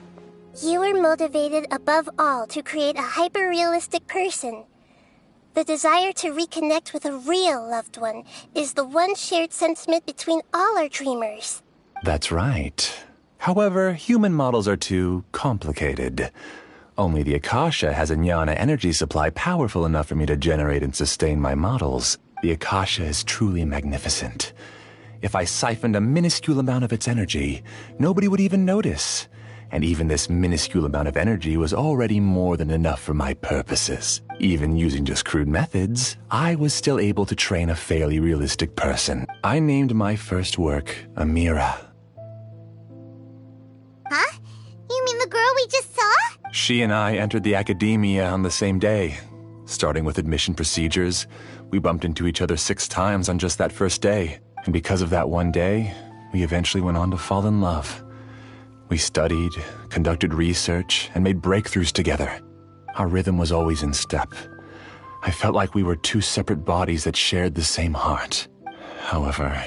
You were motivated above all to create a hyper-realistic person. The desire to reconnect with a real loved one is the one shared sentiment between all our dreamers. That's right. However, human models are too complicated. Only the Akasha has a jnana energy supply powerful enough for me to generate and sustain my models. The Akasha is truly magnificent. If I siphoned a minuscule amount of its energy, nobody would even notice. And even this minuscule amount of energy was already more than enough for my purposes. Even using just crude methods, I was still able to train a fairly realistic person. I named my first work Amira. Huh? You mean the girl we just saw? She and I entered the academia on the same day. Starting with admission procedures, we bumped into each other 6 times on just that first day. And because of that one day, we eventually went on to fall in love. We studied, conducted research, and made breakthroughs together. Our rhythm was always in step. I felt like we were 2 separate bodies that shared the same heart. However,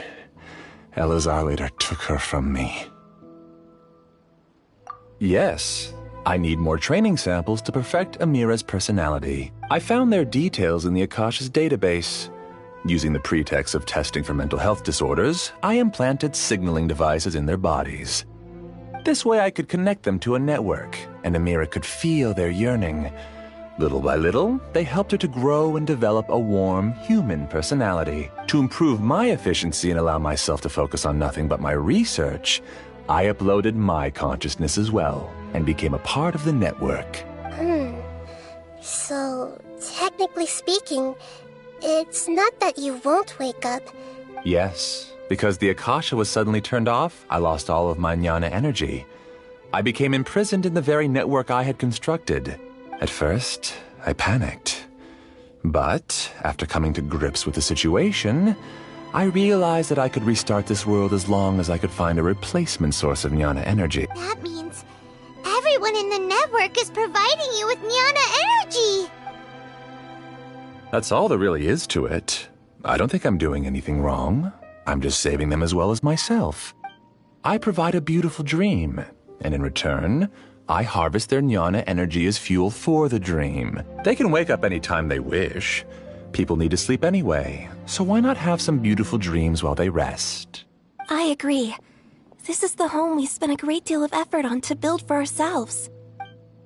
Elazar later took her from me. Yes. I need more training samples to perfect Amira's personality. I found their details in the Akasha's database. Using the pretext of testing for mental health disorders, I implanted signaling devices in their bodies. This way I could connect them to a network, and Amira could feel their yearning. Little by little, they helped her to grow and develop a warm, human personality. To improve my efficiency and allow myself to focus on nothing but my research, I uploaded my consciousness as well, and became a part of the network. So, technically speaking, it's not that you won't wake up. Yes, because the Akasha was suddenly turned off, I lost all of my jnana energy. I became imprisoned in the very network I had constructed. At first, I panicked. But, after coming to grips with the situation, I realized that I could restart this world as long as I could find a replacement source of jnana energy. That means everyone in the network is providing you with jnana energy! That's all there really is to it. I don't think I'm doing anything wrong. I'm just saving them as well as myself. I provide a beautiful dream, and in return, I harvest their jnana energy as fuel for the dream. They can wake up any time they wish. People need to sleep anyway, so why not have some beautiful dreams while they rest? I agree. This is the home we spent a great deal of effort on to build for ourselves.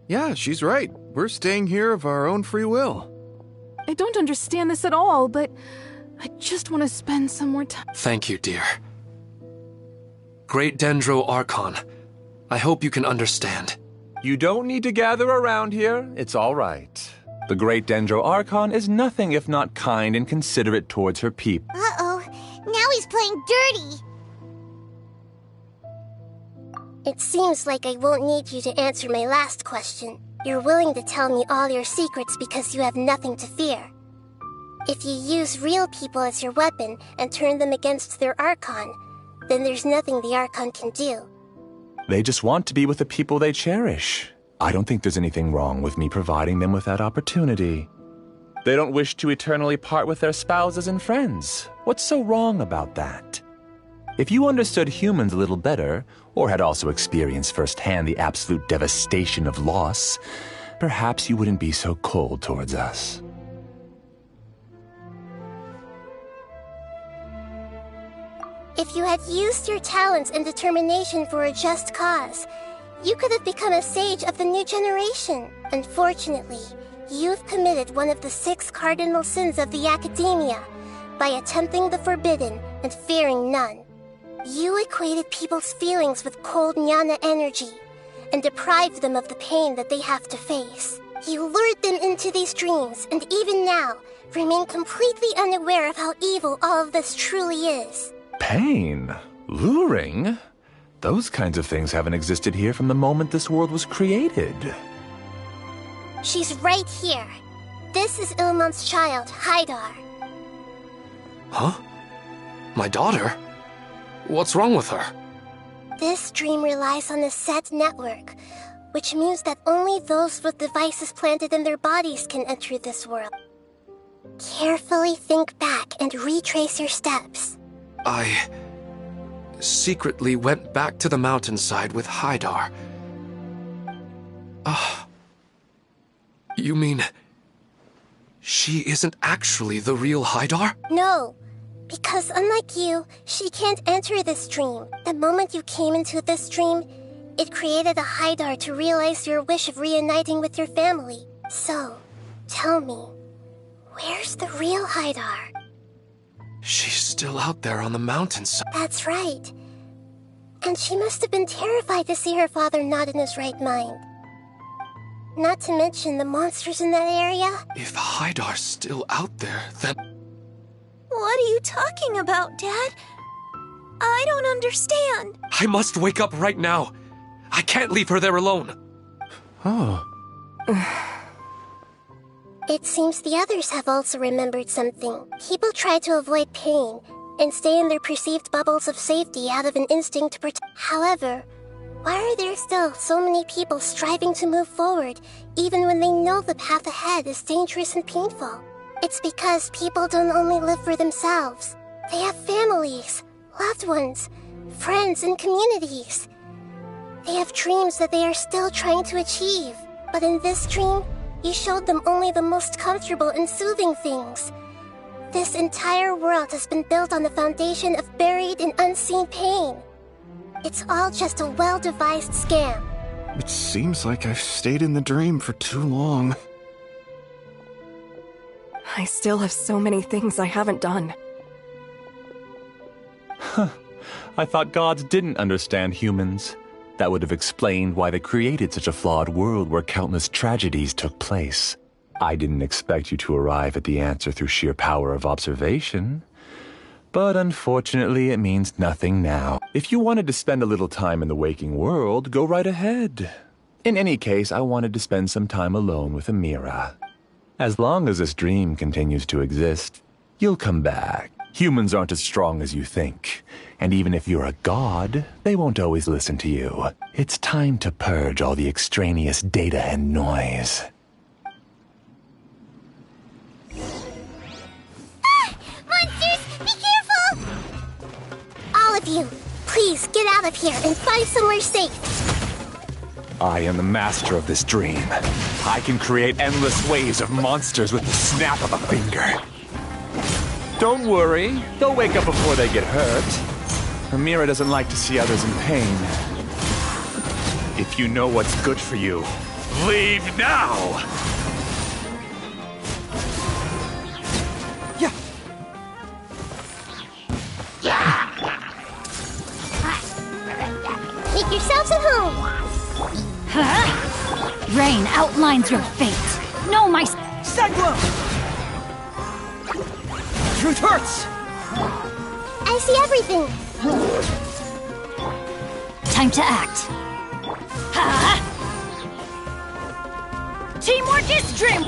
Yeah, she's right. We're staying here of our own free will. I don't understand this at all, but I just want to spend some more time. Thank you, dear. Great Dendro Archon, I hope you can understand. You don't need to gather around here. It's all right. The Great Dendro Archon is nothing if not kind and considerate towards her people. Uh-oh, now he's playing dirty! It seems like I won't need you to answer my last question. You're willing to tell me all your secrets because you have nothing to fear. If you use real people as your weapon and turn them against their Archon, then there's nothing the Archon can do. They just want to be with the people they cherish. I don't think there's anything wrong with me providing them with that opportunity. They don't wish to eternally part with their spouses and friends. What's so wrong about that? If you understood humans a little better, or had also experienced firsthand the absolute devastation of loss, perhaps you wouldn't be so cold towards us. If you had used your talents and determination for a just cause, you could have become a sage of the new generation. Unfortunately, you've committed one of the 6 cardinal sins of the Academia by attempting the forbidden and fearing none. You equated people's feelings with cold jnana energy and deprived them of the pain that they have to face. You lured them into these dreams and even now remain completely unaware of how evil all of this truly is. Pain? Luring? Those kinds of things haven't existed here from the moment this world was created. She's right here. This is Ilmon's child, Haidar. Huh? My daughter? What's wrong with her? This dream relies on a set network, which means that only those with devices planted in their bodies can enter this world. Carefully think back and retrace your steps. I secretly went back to the mountainside with Haidar. You mean she isn't actually the real Haidar? No, because unlike you, she can't enter this dream. The moment you came into this dream, it created a Haidar to realize your wish of reuniting with your family. So, tell me, where's the real Haidar? She's still out there on the mountainside. That's right. And she must have been terrified to see her father not in his right mind. Not to mention the monsters in that area. If Haidar's still out there, then... What are you talking about, Dad? I don't understand. I must wake up right now. I can't leave her there alone. Oh. It seems the others have also remembered something. People try to avoid pain and stay in their perceived bubbles of safety out of an instinct to protect. However, why are there still so many people striving to move forward even when they know the path ahead is dangerous and painful? It's because people don't only live for themselves. They have families, loved ones, friends, and communities. They have dreams that they are still trying to achieve. But in this dream, you showed them only the most comfortable and soothing things. This entire world has been built on the foundation of buried and unseen pain. It's all just a well-devised scam. It seems like I've stayed in the dream for too long. I still have so many things I haven't done. I thought gods didn't understand humans. That would have explained why they created such a flawed world where countless tragedies took place. I didn't expect you to arrive at the answer through sheer power of observation. But unfortunately, it means nothing now. If you wanted to spend a little time in the waking world, go right ahead. In any case, I wanted to spend some time alone with Amira. As long as this dream continues to exist, you'll come back. Humans aren't as strong as you think. And even if you're a god, they won't always listen to you. It's time to purge all the extraneous data and noise. Monsters, be careful! All of you, please get out of here and find somewhere safe. I am the master of this dream. I can create endless waves of monsters with the snap of a finger. Don't worry, they'll wake up before they get hurt. Amira doesn't like to see others in pain. If you know what's good for you, leave now! Make yourselves at home. Huh? Rain outlines your fate. No, my... Cyclone! Truth hurts! I see everything. Time to act. Huh? Teamwork is dream...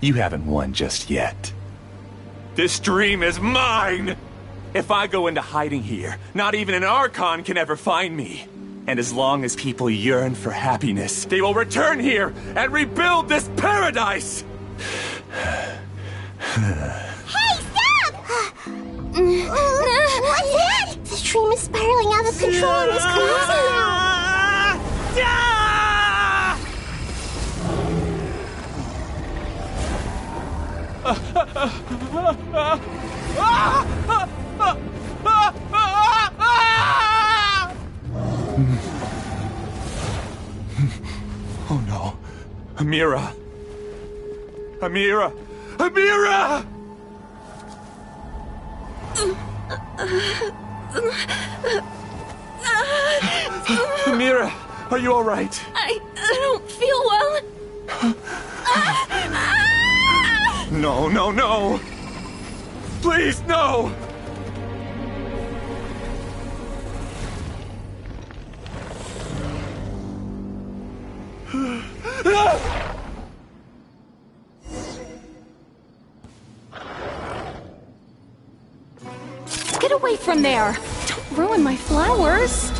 You haven't won just yet. This dream is mine! If I go into hiding here, not even an Archon can ever find me. And as long as people yearn for happiness, they will return here and rebuild this paradise! Hey, stop! What's that? This dream is spiraling out of control and is collapsing now. Oh no. Amira! Amira! Amira! Amira, are you all right? I don't feel well. No, no, no! Please, no! Get away from there! Don't ruin my flowers!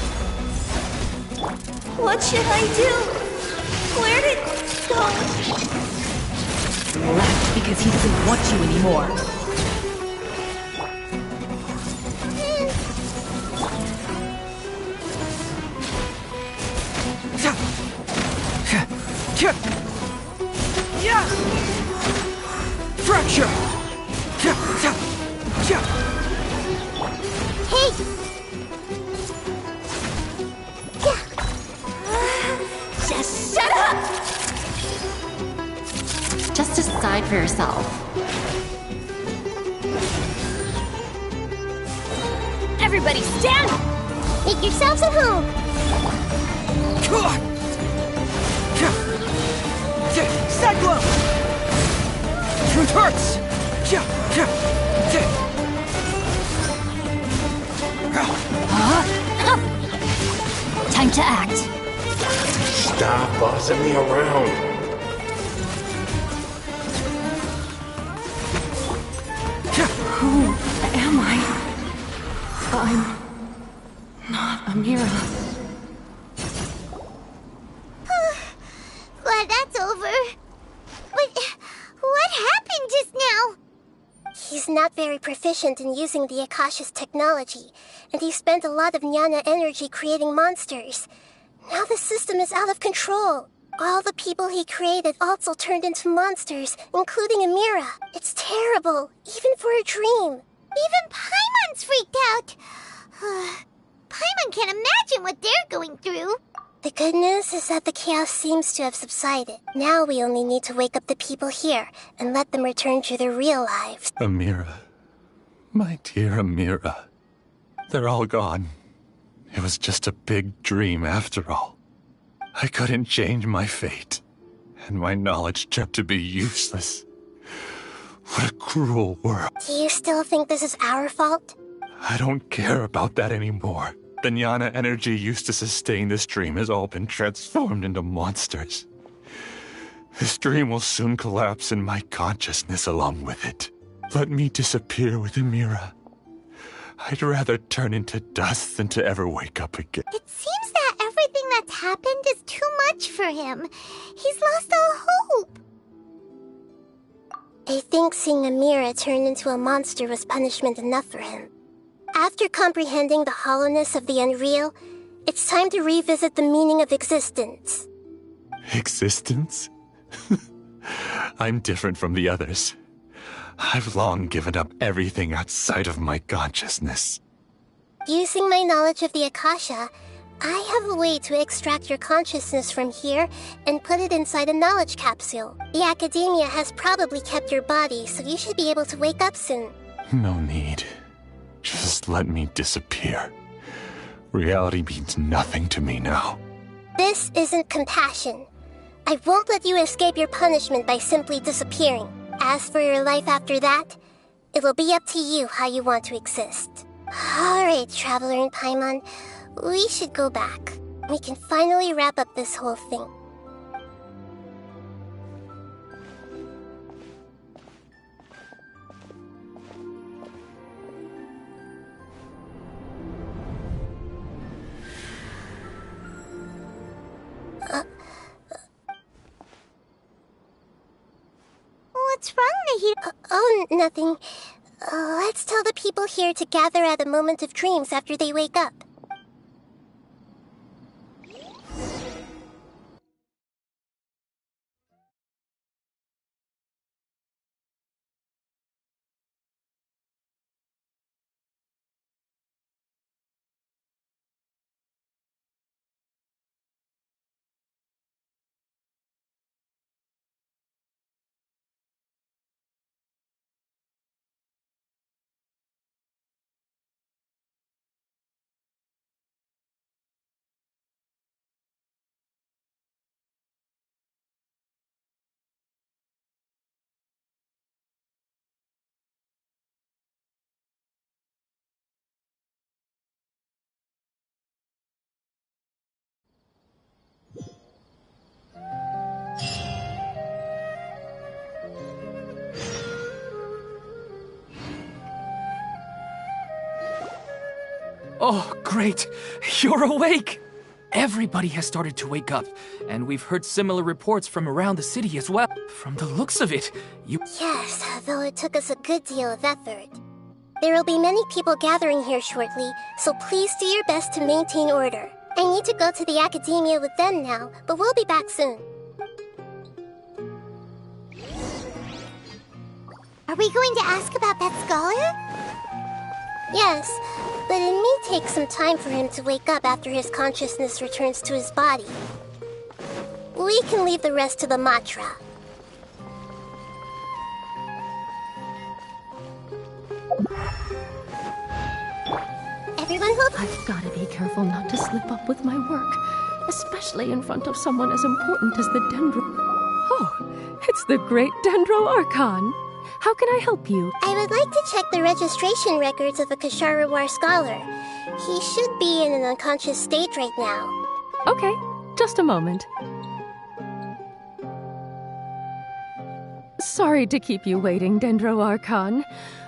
What should I do? Where did it go? Left because he doesn't want you anymore. Yeah! Fracture! Hey! Just shut up! Just decide for yourself. Everybody stand! Make yourselves at home. Cyclone! Truth hurts! Time to act. Stop bossing me around. Who am I? I'm not Amira. not very proficient in using the Akasha's technology, and he spent a lot of jnana energy creating monsters. Now the system is out of control. All the people he created also turned into monsters, including Amira. It's terrible, even for a dream. Even Paimon's freaked out. Paimon can't imagine what they're going through. The good news is that the chaos seems to have subsided. Now we only need to wake up the people here and let them return to their real lives. Amira. My dear Amira. They're all gone. It was just a big dream after all. I couldn't change my fate, and my knowledge turned to be useless. What a cruel world. Do you still think this is our fault? I don't care about that anymore. The jnana energy used to sustain this dream has all been transformed into monsters. This dream will soon collapse and my consciousness along with it. Let me disappear with Amira. I'd rather turn into dust than to ever wake up again. It seems that everything that's happened is too much for him. He's lost all hope. I think seeing Amira turn into a monster was punishment enough for him. After comprehending the hollowness of the unreal, it's time to revisit the meaning of existence. Existence? I'm different from the others. I've long given up everything outside of my consciousness. Using my knowledge of the Akasha, I have a way to extract your consciousness from here and put it inside a knowledge capsule. The Academia has probably kept your body, so you should be able to wake up soon. No need. Just let me disappear. Reality means nothing to me now. This isn't compassion. I won't let you escape your punishment by simply disappearing. As for your life after that, it will be up to you how you want to exist. Alright, Traveler and Paimon, we should go back. We can finally wrap up this whole thing. What's wrong, Nahida? Oh, nothing. Let's tell the people here to gather at a moment of dreams after they wake up. Oh, great! You're awake! Everybody has started to wake up, and we've heard similar reports from around the city as well. From the looks of it, you... Yes, though it took us a good deal of effort. There will be many people gathering here shortly, so please do your best to maintain order. I need to go to the Academia with them now, but we'll be back soon. Are we going to ask about that scholar? Yes, but it may take some time for him to wake up after his consciousness returns to his body. We can leave the rest to the Matra. Everyone hold... I've got to be careful not to slip up with my work, especially in front of someone as important as the Dendro... Oh, it's the great Dendro Archon. How can I help you? I would like to check the registration records of a Kasharawar scholar. He should be in an unconscious state right now. Okay, just a moment. Sorry to keep you waiting, Dendro Archon.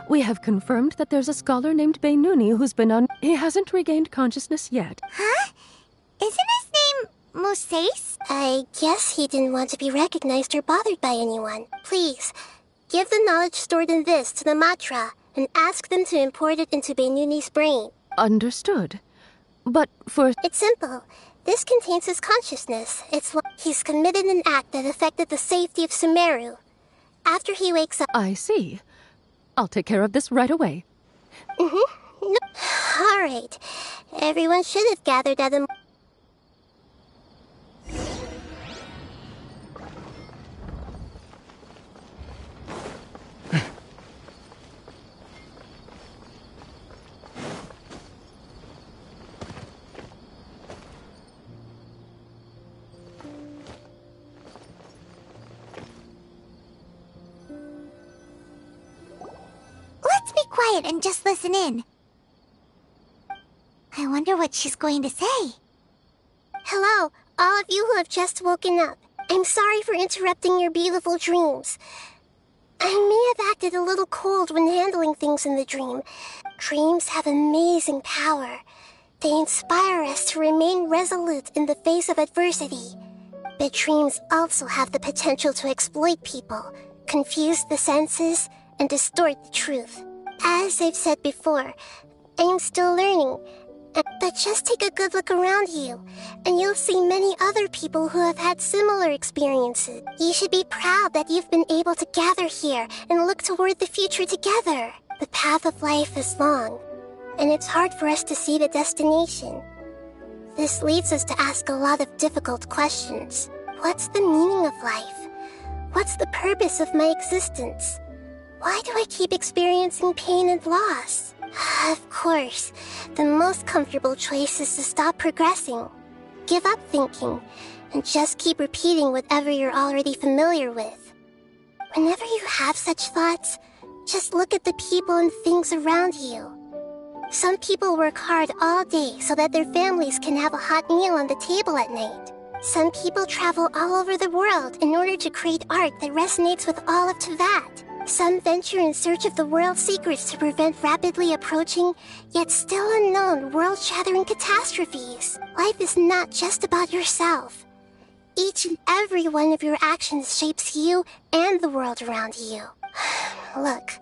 We have confirmed that there's a scholar named Beinuni who's been on... He hasn't regained consciousness yet. Huh? Isn't his name Moses? I guess he didn't want to be recognized or bothered by anyone. Please, Give the knowledge stored in this to the Matra and ask them to import it into Benuni's brain. Understood. But for... It's simple. This contains his consciousness. It's like he's committed an act that affected the safety of Sumeru. After he wakes up... I see. I'll take care of this right away. Mm-hmm. No. All right. Everyone should have gathered at a... Let's be quiet and just listen in. I wonder what she's going to say. Hello, all of you who have just woken up. I'm sorry for interrupting your beautiful dreams. I may have acted a little cold when handling things in the dream. Dreams have amazing power. They inspire us to remain resolute in the face of adversity. But dreams also have the potential to exploit people, confuse the senses, and distort the truth. As I've said before, I'm still learning. But just take a good look around you, and you'll see many other people who have had similar experiences. You should be proud that you've been able to gather here and look toward the future together. The path of life is long, and it's hard for us to see the destination. This leads us to ask a lot of difficult questions. What's the meaning of life? What's the purpose of my existence? Why do I keep experiencing pain and loss? Of course, the most comfortable choice is to stop progressing. Give up thinking, and just keep repeating whatever you're already familiar with. Whenever you have such thoughts, just look at the people and things around you. Some people work hard all day so that their families can have a hot meal on the table at night. Some people travel all over the world in order to create art that resonates with all of Teyvat. Some venture in search of the world's secrets to prevent rapidly approaching, yet still unknown, world-shattering catastrophes. Life is not just about yourself. Each and every one of your actions shapes you and the world around you. Look,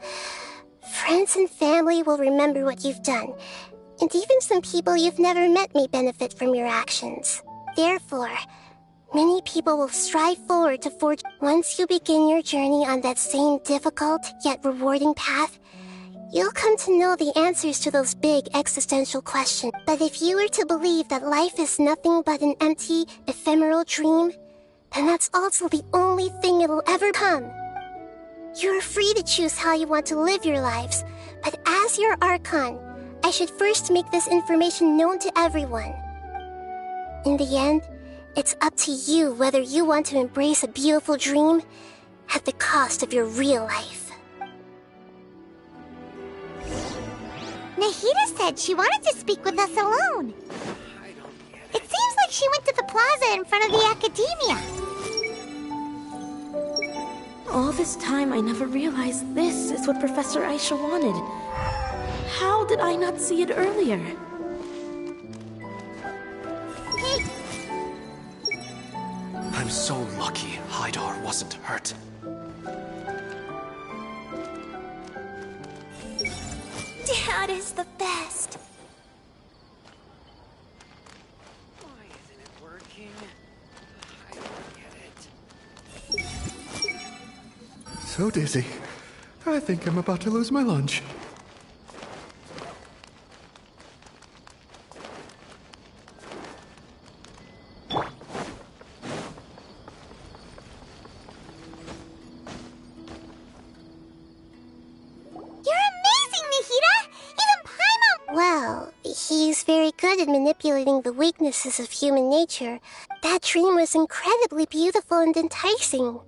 friends and family will remember what you've done, and even some people you've never met may benefit from your actions. Therefore, many people will strive forward to forge. Once you begin your journey on that same difficult yet rewarding path, you'll come to know the answers to those big existential questions. But if you were to believe that life is nothing but an empty, ephemeral dream, then that's also the only thing it'll ever come. You're free to choose how you want to live your lives, but as your Archon, I should first make this information known to everyone. In the end, it's up to you whether you want to embrace a beautiful dream at the cost of your real life. Nahida said she wanted to speak with us alone. It seems like she went to the plaza in front of the academia. All this time, I never realized this is what Professor Aisha wanted. How did I not see it earlier? I'm so lucky Haidar wasn't hurt. Dad is the best. Why isn't it working? I don't get it. So dizzy. I think I'm about to lose my lunch. He's very good at manipulating the weaknesses of human nature. That dream was incredibly beautiful and enticing.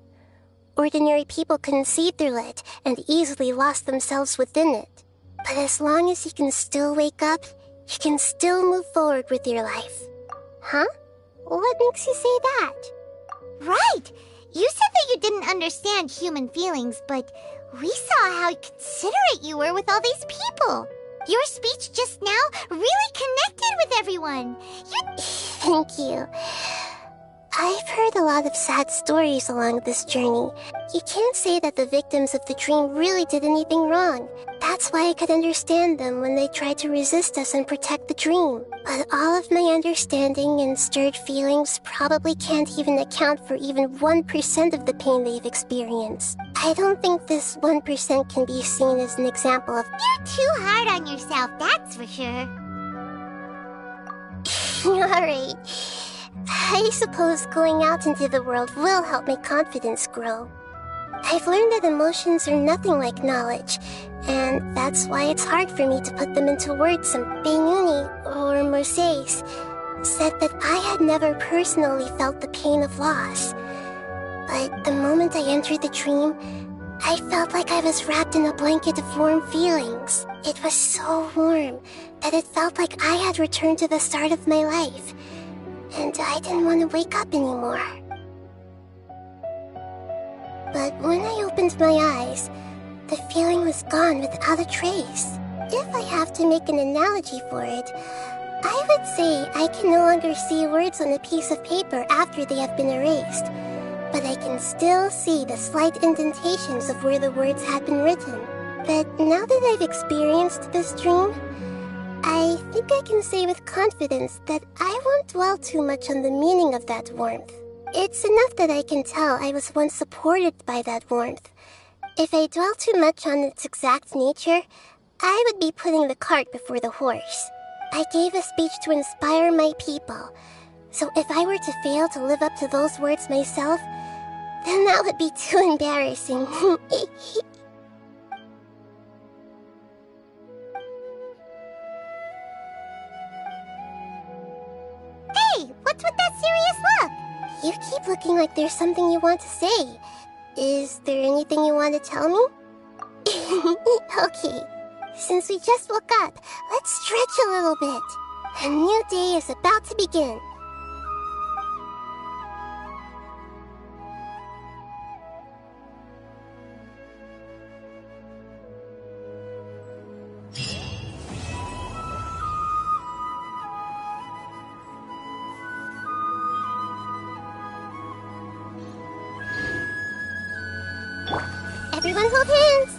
Ordinary people couldn't see through it and easily lost themselves within it. But as long as you can still wake up, you can still move forward with your life. Huh? What makes you say that? Right! You said that you didn't understand human feelings, but we saw how considerate you were with all these people. Your speech just now really connected with everyone. Thank you. I've heard a lot of sad stories along this journey. You can't say that the victims of the dream really did anything wrong. That's why I could understand them when they tried to resist us and protect the dream. But all of my understanding and stirred feelings probably can't even account for even 1% of the pain they've experienced. I don't think this 1% can be seen as an example of— You're too hard on yourself, that's for sure. Alright. I suppose going out into the world will help my confidence grow. I've learned that emotions are nothing like knowledge, and that's why it's hard for me to put them into words. And Benyuni, or Mercedes, said that I had never personally felt the pain of loss. But the moment I entered the dream, I felt like I was wrapped in a blanket of warm feelings. It was so warm that it felt like I had returned to the start of my life, and I didn't want to wake up anymore. But when I opened my eyes, the feeling was gone without a trace. If I have to make an analogy for it, I would say I can no longer see words on a piece of paper after they have been erased, but I can still see the slight indentations of where the words had been written. But now that I've experienced this dream, I think I can say with confidence that I won't dwell too much on the meaning of that warmth. It's enough that I can tell I was once supported by that warmth. If I dwell too much on its exact nature, I would be putting the cart before the horse. I gave a speech to inspire my people, so if I were to fail to live up to those words myself, then that would be too embarrassing. Hey, what's with that serious look? You keep looking like there's something you want to say. Is there anything you want to tell me? Okay, since we just woke up, let's stretch a little bit. A new day is about to begin. Everyone hold hands!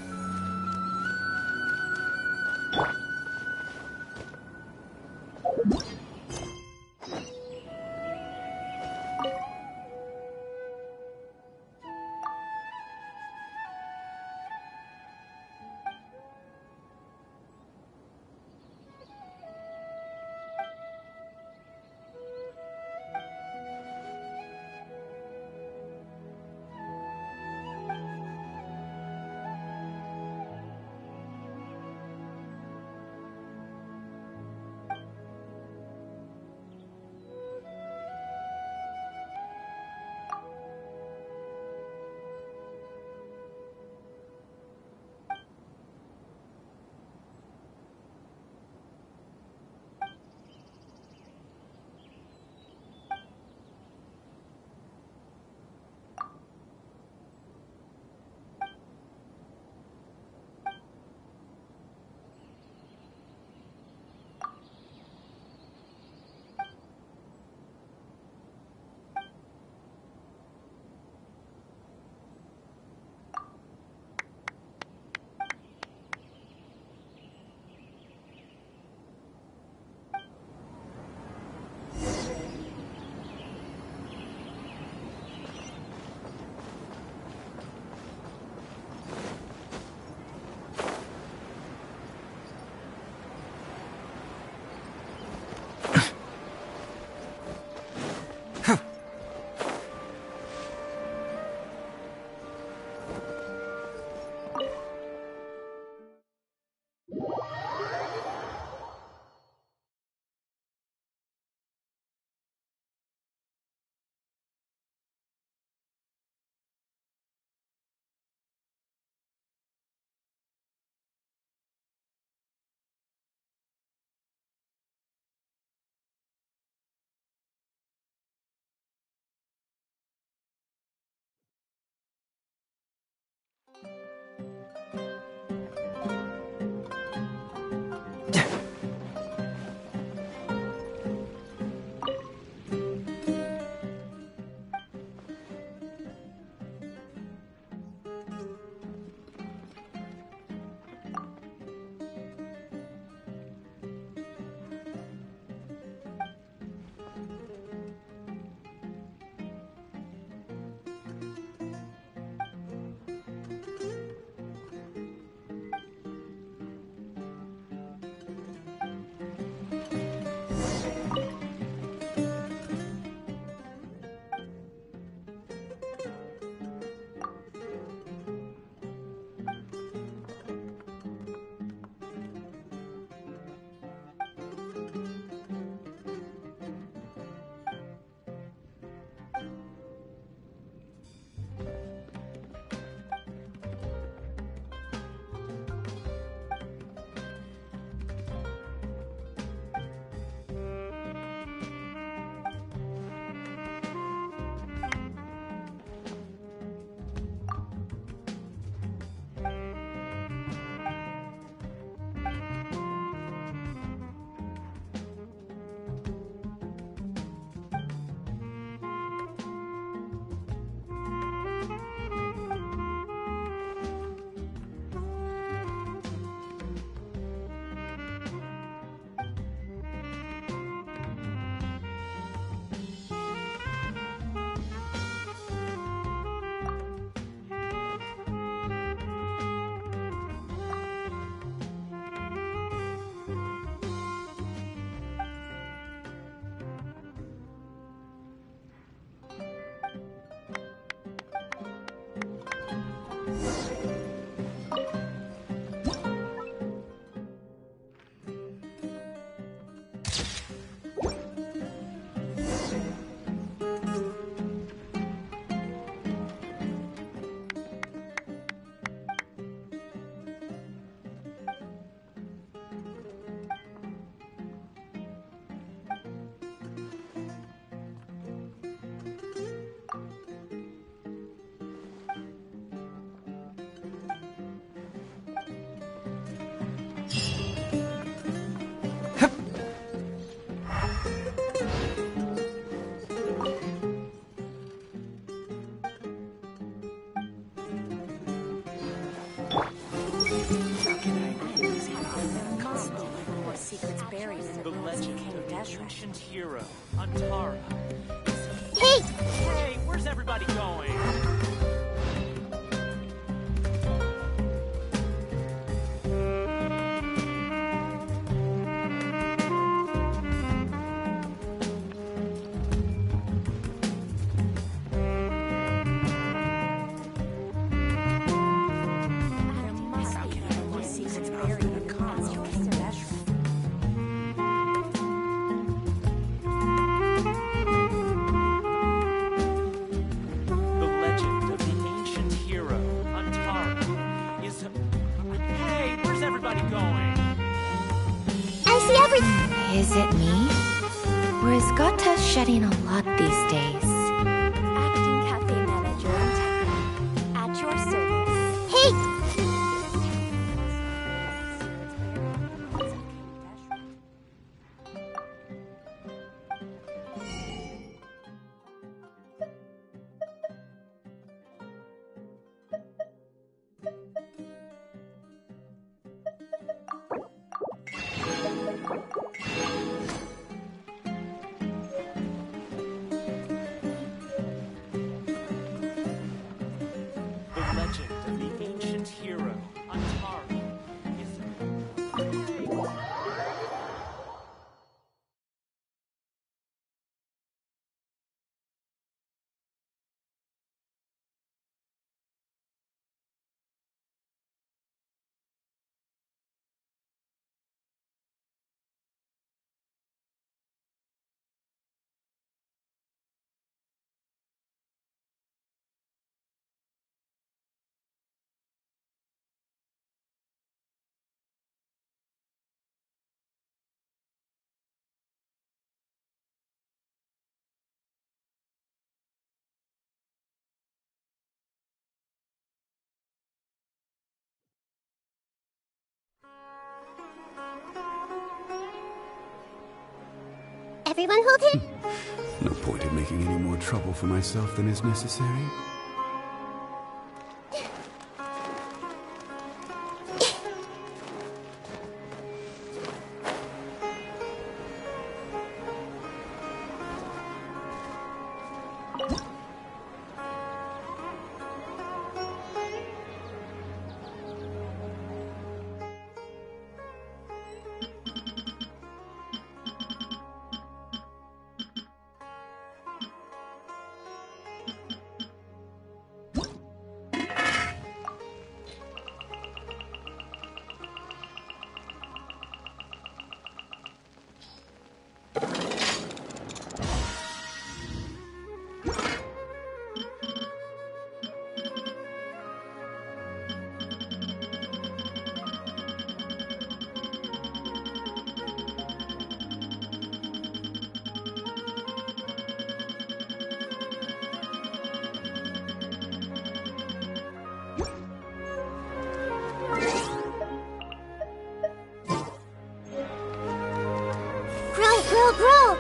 ancient hero, Antara. Hey! Hey, where's everybody going? The legend of the ancient hero, Antara, is... Hey, where's everybody going? I see everything. Is it me? Or is Gata shedding a lot these days? Acting cafe manager Integra. At your service. Hey! The legend of the ancient hero, Antara, is... Everyone hold him. No point in making any more trouble for myself than is necessary. Grow!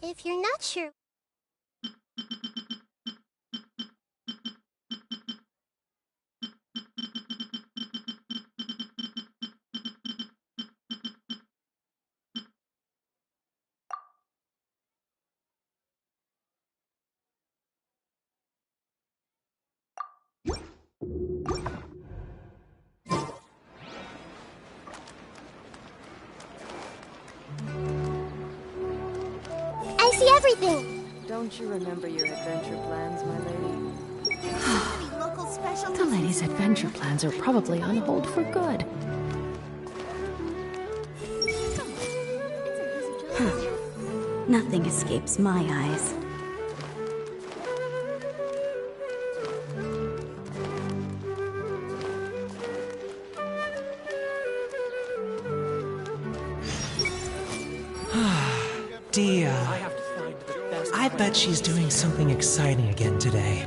If you're not sure... I see everything. Don't you remember your adventure plans, my lady? The lady's adventure plans are probably on hold for good. Nothing escapes my eyes. Dia. I bet she's doing something exciting again today.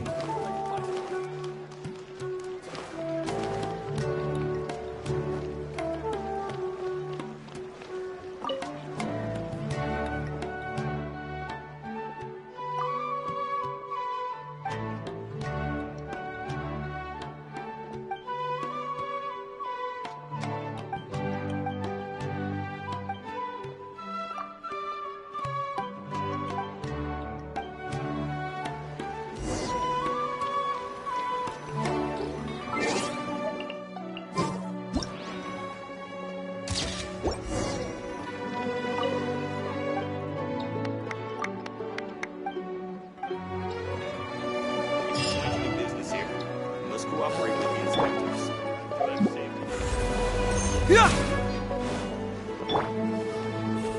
Cooperate with the inspectors.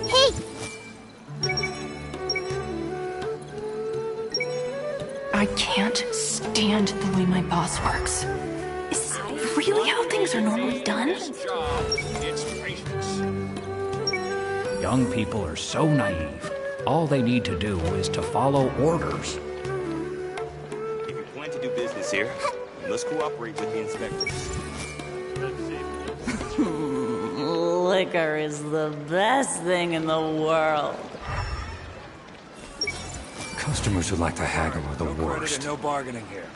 Hey! I can't stand the way my boss works. Is this really how things are normally done? It's patience. Young people are so naive. All they need to do is to follow orders. If you plan to do business here, you must cooperate with the inspectors. Liquor is the best thing in the world. Customers who like to haggle are the worst. No bargaining here.